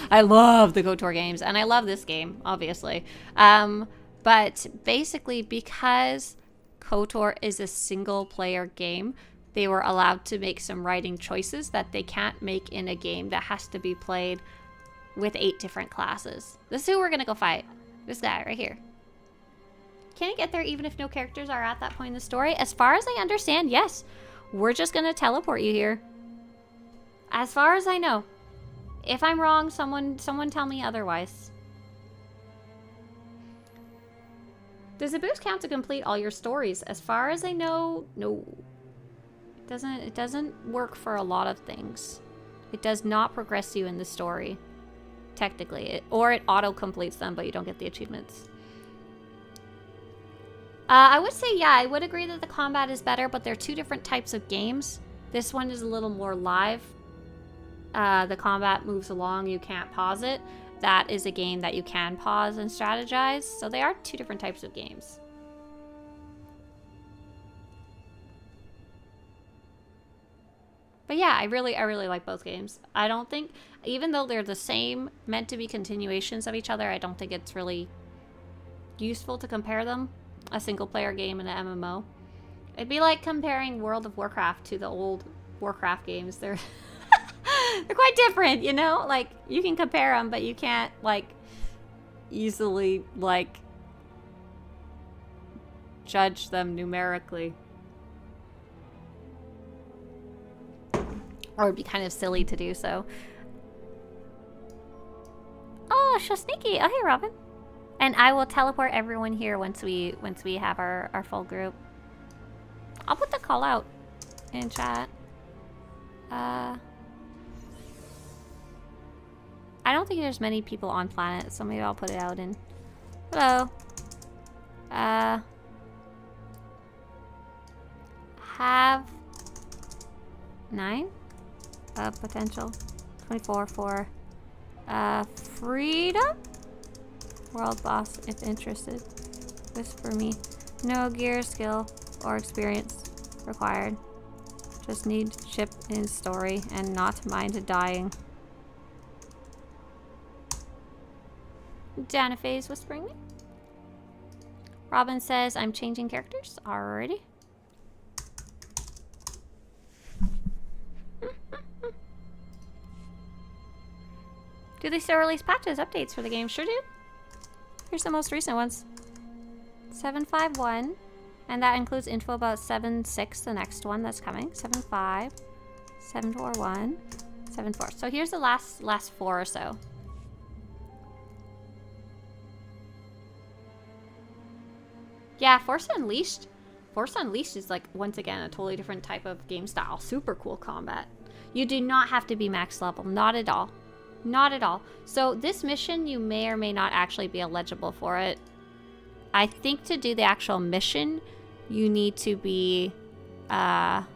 I love the KOTOR games, and I love this game, obviously. But basically, because KOTOR is a single-player game, they were allowed to make some writing choices that they can't make in a game that has to be played with 8 different classes. This is who we're gonna go fight. This guy right here. Can I get there even if no characters are at that point in the story? As far as I understand, yes. We're just gonna teleport you here. As far as I know. If I'm wrong, someone tell me otherwise. Does the boost count to complete all your stories? As far as I know, no. It doesn't work for a lot of things. It does not progress you in the story. Technically. Or it auto-completes them, but you don't get the achievements. I would say, yeah, I would agree that the combat is better, but they're 2 different types of games. This one is a little more live. The combat moves along, you can't pause it. That is a game that you can pause and strategize. So they are 2 different types of games. But yeah, I really like both games. I don't think, even though they're the same, meant to be continuations of each other, I don't think it's really useful to compare them. A single player game and an MMO. It'd be like comparing World of Warcraft to the old Warcraft games. They're they're quite different, you know? Like, you can compare them, but you can't, like, easily, like, judge them numerically. Or it'd be kind of silly to do so. Oh, so sneaky. Oh, hey, Robin. And I will teleport everyone here once we have our full group. I'll put the call out in chat. I don't think there's many people on planet, so maybe I'll put it out in. Hello. Have 9 potential. 24 for freedom. World boss if interested. Whisper me. No gear, skill, or experience required. Just need ship in story and not mind dying. Janife's whispering me. Robin says I'm changing characters. Alrighty. Do they still release patches, updates for the game? Sure do. Here's the most recent ones. 7.5.1, and that includes info about 7.6, the next one that's coming. 7.5, 7.4.1, 7.4. So here's the last 4 or so. Yeah, Force Unleashed. Force Unleashed is like, once again, a totally different type of game style. Super cool combat. You do not have to be max level. Not at all. Not at all. So this mission, you may or may not actually be eligible for it. I think to do the actual mission, you need to be caught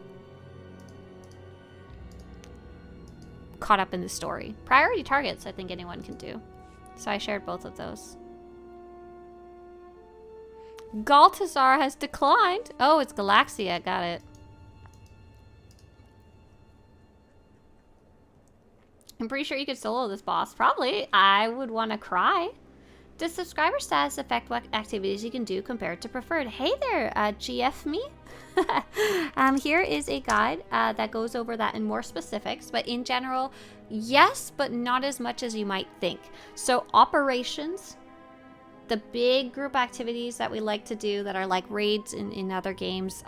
up in the story. Priority targets, I think anyone can do. So I shared both of those. Galtazar has declined. Oh, it's Galaxia. Got it. I'm pretty sure you could solo this boss. Probably. I would want to cry. Does subscriber status affect what activities you can do compared to preferred? Hey there, GF me. Here is a guide that goes over that in more specifics. But in general, yes, but not as much as you might think. So operations, the big group activities that we like to do that are like raids in other games,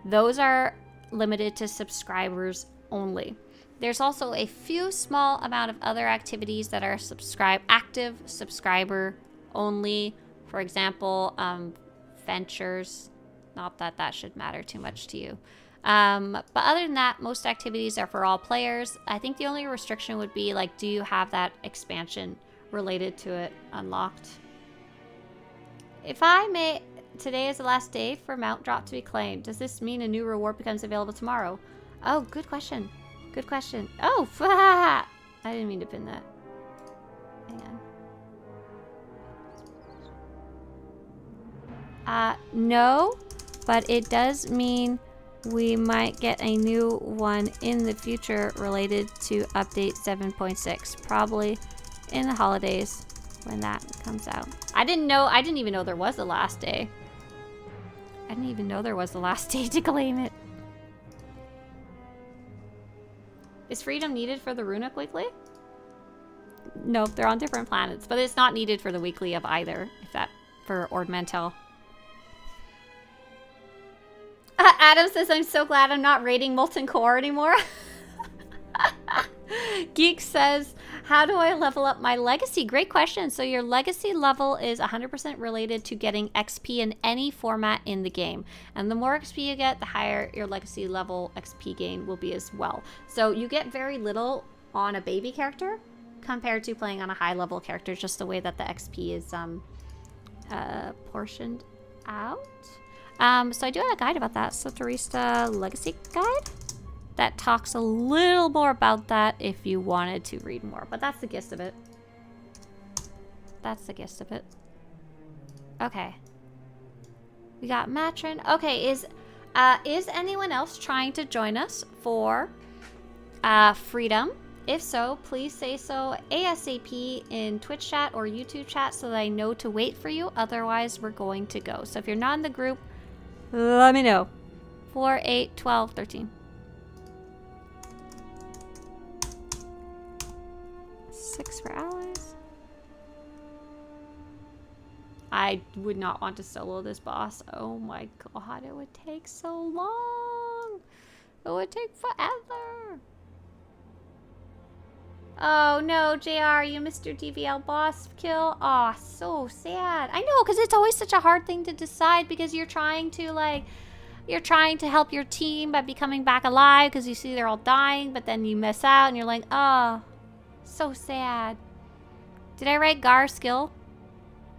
those are limited to subscribers only. There's also a few small amount of other activities that are active subscriber only. For example, ventures. Not that that should matter too much to you. But other than that, most activities are for all players. I think the only restriction would be like, do you have that expansion related to it unlocked? If I may, today is the last day for Mount Drop to be claimed. Does this mean a new reward becomes available tomorrow? Oh, good question. Good question. Oh, I didn't mean to pin that. Hang on. No, but it does mean we might get a new one in the future related to update 7.6. Probably in the holidays when that comes out. I didn't even know there was the last day. I didn't even know there was the last day to claim it. Is freedom needed for the Runic Weekly? No, they're on different planets, but it's not needed for the weekly of either, if that, for Ordmental. Adam says, I'm so glad I'm not raiding Molten Core anymore. Geek says, how do I level up my legacy? Great question. So your legacy level is 100% related to getting XP in any format in the game. And the more XP you get, the higher your legacy level XP gain will be as well. So you get very little on a baby character compared to playing on a high level character, just the way that the XP is portioned out. So I do have a guide about that. Swtorista Legacy Guide. That talks a little more about that if you wanted to read more. But that's the gist of it. That's the gist of it. Okay. We got Matron. Okay, is anyone else trying to join us for Freedom? If so, please say so ASAP in Twitch chat or YouTube chat so that I know to wait for you. Otherwise, we're going to go. So if you're not in the group, let me know. 4, 8, 12, 13. 6 for allies. I would not want to solo this boss. Oh my god, it would take so long. It would take forever. Oh no, JR, you missed your DVL boss kill. Aw, so sad. I know, because it's always such a hard thing to decide because you're trying to like you're trying to help your team by becoming back alive because you see they're all dying, but then you miss out and you're like, oh, so sad. Did I write Gar skill?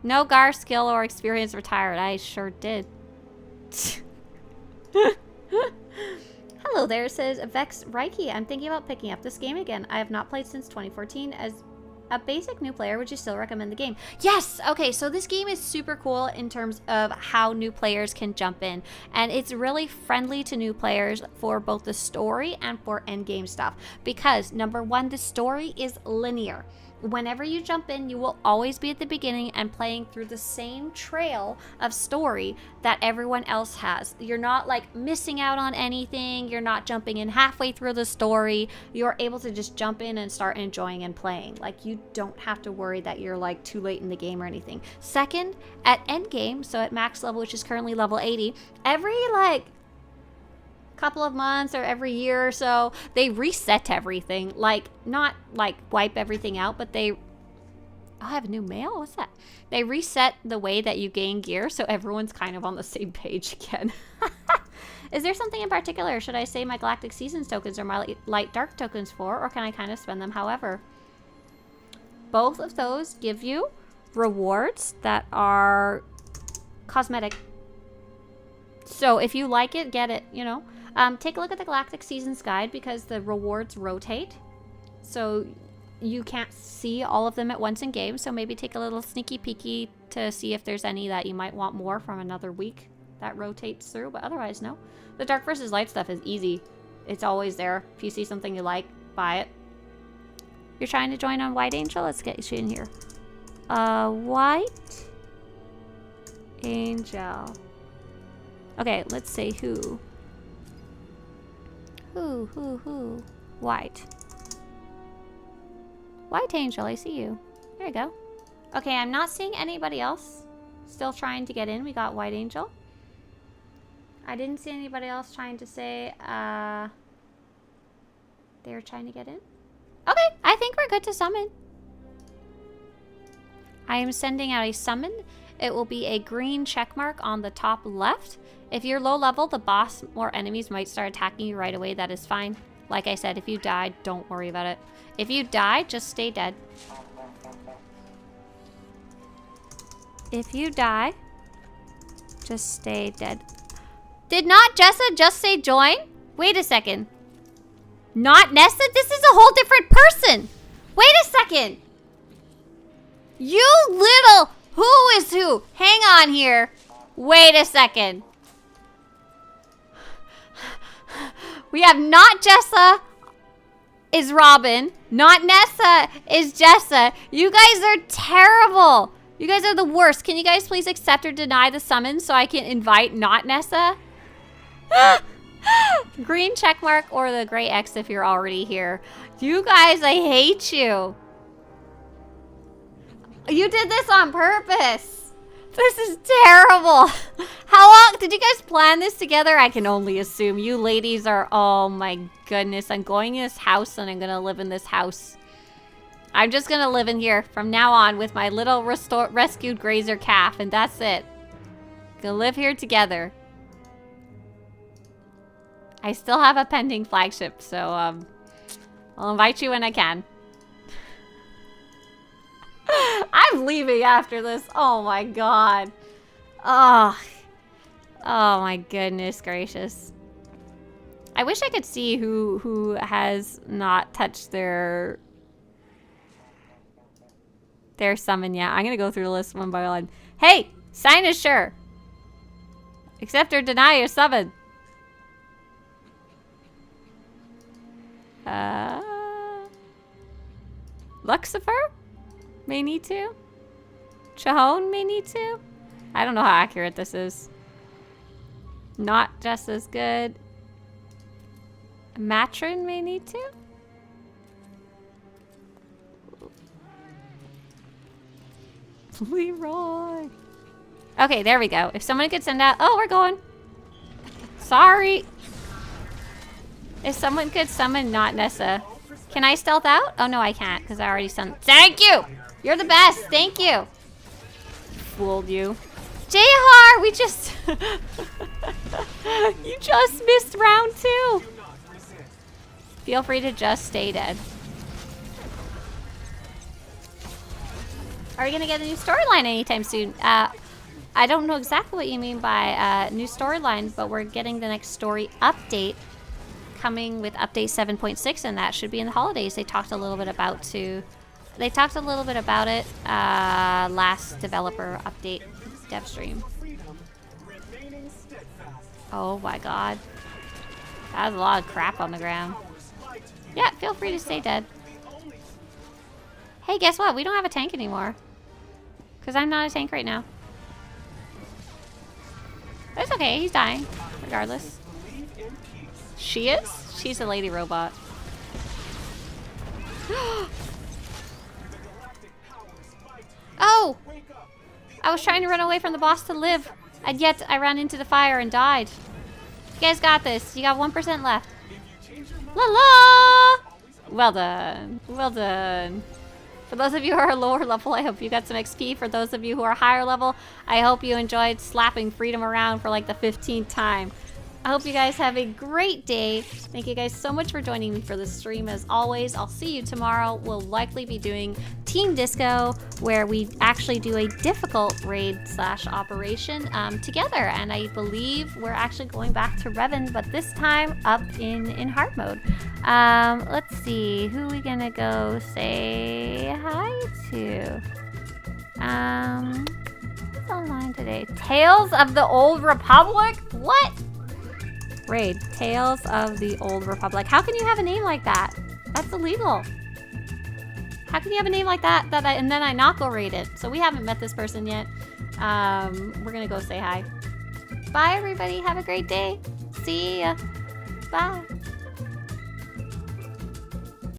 No Gar skill or experience retired. I sure did. Hello there, says Vex Reiki. I'm thinking about picking up this game again. I have not played since 2014. As a basic new player, would you still recommend the game? Yes! Okay, so this game is super cool in terms of how new players can jump in. And it's really friendly to new players for both the story and for endgame stuff. Because, number one, the story is linear. Whenever you jump in, you will always be at the beginning and playing through the same trail of story that everyone else has. You're not like missing out on anything. You're not jumping in halfway through the story. You're able to just jump in and start enjoying and playing. Like, you don't have to worry that you're like too late in the game or anything. Second, at endgame, so at max level, which is currently level 80, every like couple of months or every year or so, they reset everything. Like, not like wipe everything out, but they... Oh, I have a new mail? What's that? They reset the way that you gain gear, so everyone's kind of on the same page again. Is there something in particular? Should I say my Galactic Seasons tokens or my Light Dark tokens for, or can I kind of spend them however? Both of those give you rewards that are cosmetic. So if you like it, get it, you know. Take a look at the Galactic Seasons guide because the rewards rotate. So you can't see all of them at once in game. So maybe take a little sneaky peeky to see if there's any that you might want more from another week that rotates through. But otherwise, no. The Dark versus Light stuff is easy. It's always there. If you see something you like, buy it. You're trying to join on White Angel? Let's get you in here. White Angel. Okay, let's say who. Who? White. White Angel, I see you. There you go. Okay, I'm not seeing anybody else still trying to get in. We got White Angel. I didn't see anybody else trying to say, they're trying to get in. Okay, I think we're good to summon. I am sending out a summon. It will be a green check mark on the top left. If you're low level, the boss or enemies might start attacking you right away. That is fine. Like I said, if you die, don't worry about it. If you die, just stay dead. If you die, just stay dead. Did not Jessa just say join? Wait a second. Not Nessa? This is a whole different person. Wait a second. You little... Who is who? Hang on here. Wait a second. We have not Jessa is Robin. Not Nessa is Jessa. You guys are terrible. You guys are the worst. Can you guys please accept or deny the summons so I can invite not Nessa? Green check mark or the gray X if you're already here. You guys, I hate you. You did this on purpose. This is terrible. How long did you guys plan this together? I can only assume you ladies are, oh my goodness. I'm going in this house and I'm gonna live in this house. I'm just gonna live in here from now on with my little rescued grazer calf, and that's it. Gonna live here together. I still have a pending flagship, so I'll invite you when I can. I'm leaving after this. Oh my god. Oh my goodness gracious. I wish I could see who has not touched their summon yet. I'm gonna go through the list one by one. Hey, sign is sure. Accept or deny your summon. Lucifer may need to. Chahone may need to. I don't know how accurate this is. Not just as good. Matron may need to. Leroy. Okay, there we go. If someone could send out... Oh, we're going. Sorry. If someone could summon not Nessa. Can I stealth out? Oh, no, I can't because I already sent... Thank you! You're the best. Thank you. Fooled you. Jahar, we just... You just missed round 2. Feel free to just stay dead. Are we gonna get a new storyline anytime soon? I don't know exactly what you mean by new storyline, but we're getting the next story update coming with update 7.6, and that should be in the holidays. They talked a little bit about it last developer update dev stream. Oh my god. That was a lot of crap on the ground. Yeah, feel free to stay dead. Hey, guess what? We don't have a tank anymore. Because I'm not a tank right now. But it's okay, he's dying, regardless. She is? She's a lady robot. Oh! I was trying to run away from the boss to live, and yet I ran into the fire and died. You guys got this. You got 1% left. La la! Well done. Well done. For those of you who are lower level, I hope you got some XP. For those of you who are higher level, I hope you enjoyed slapping Freedom around for like the 15th time. I hope you guys have a great day. Thank you guys so much for joining me for this stream. As always, I'll see you tomorrow. We'll likely be doing Team Disco, where we actually do a difficult raid / operation together. And I believe we're actually going back to Revan, but this time up in hard mode. Let's see, who are we gonna go say hi to? Who's online today? Tales of the Old Republic? What? Raid. Tales of the Old Republic. How can you have a name like that? That's illegal. How can you have a name like that and then I not go raid it? So we haven't met this person yet. We're gonna go say hi. Bye everybody. Have a great day. See ya. Bye.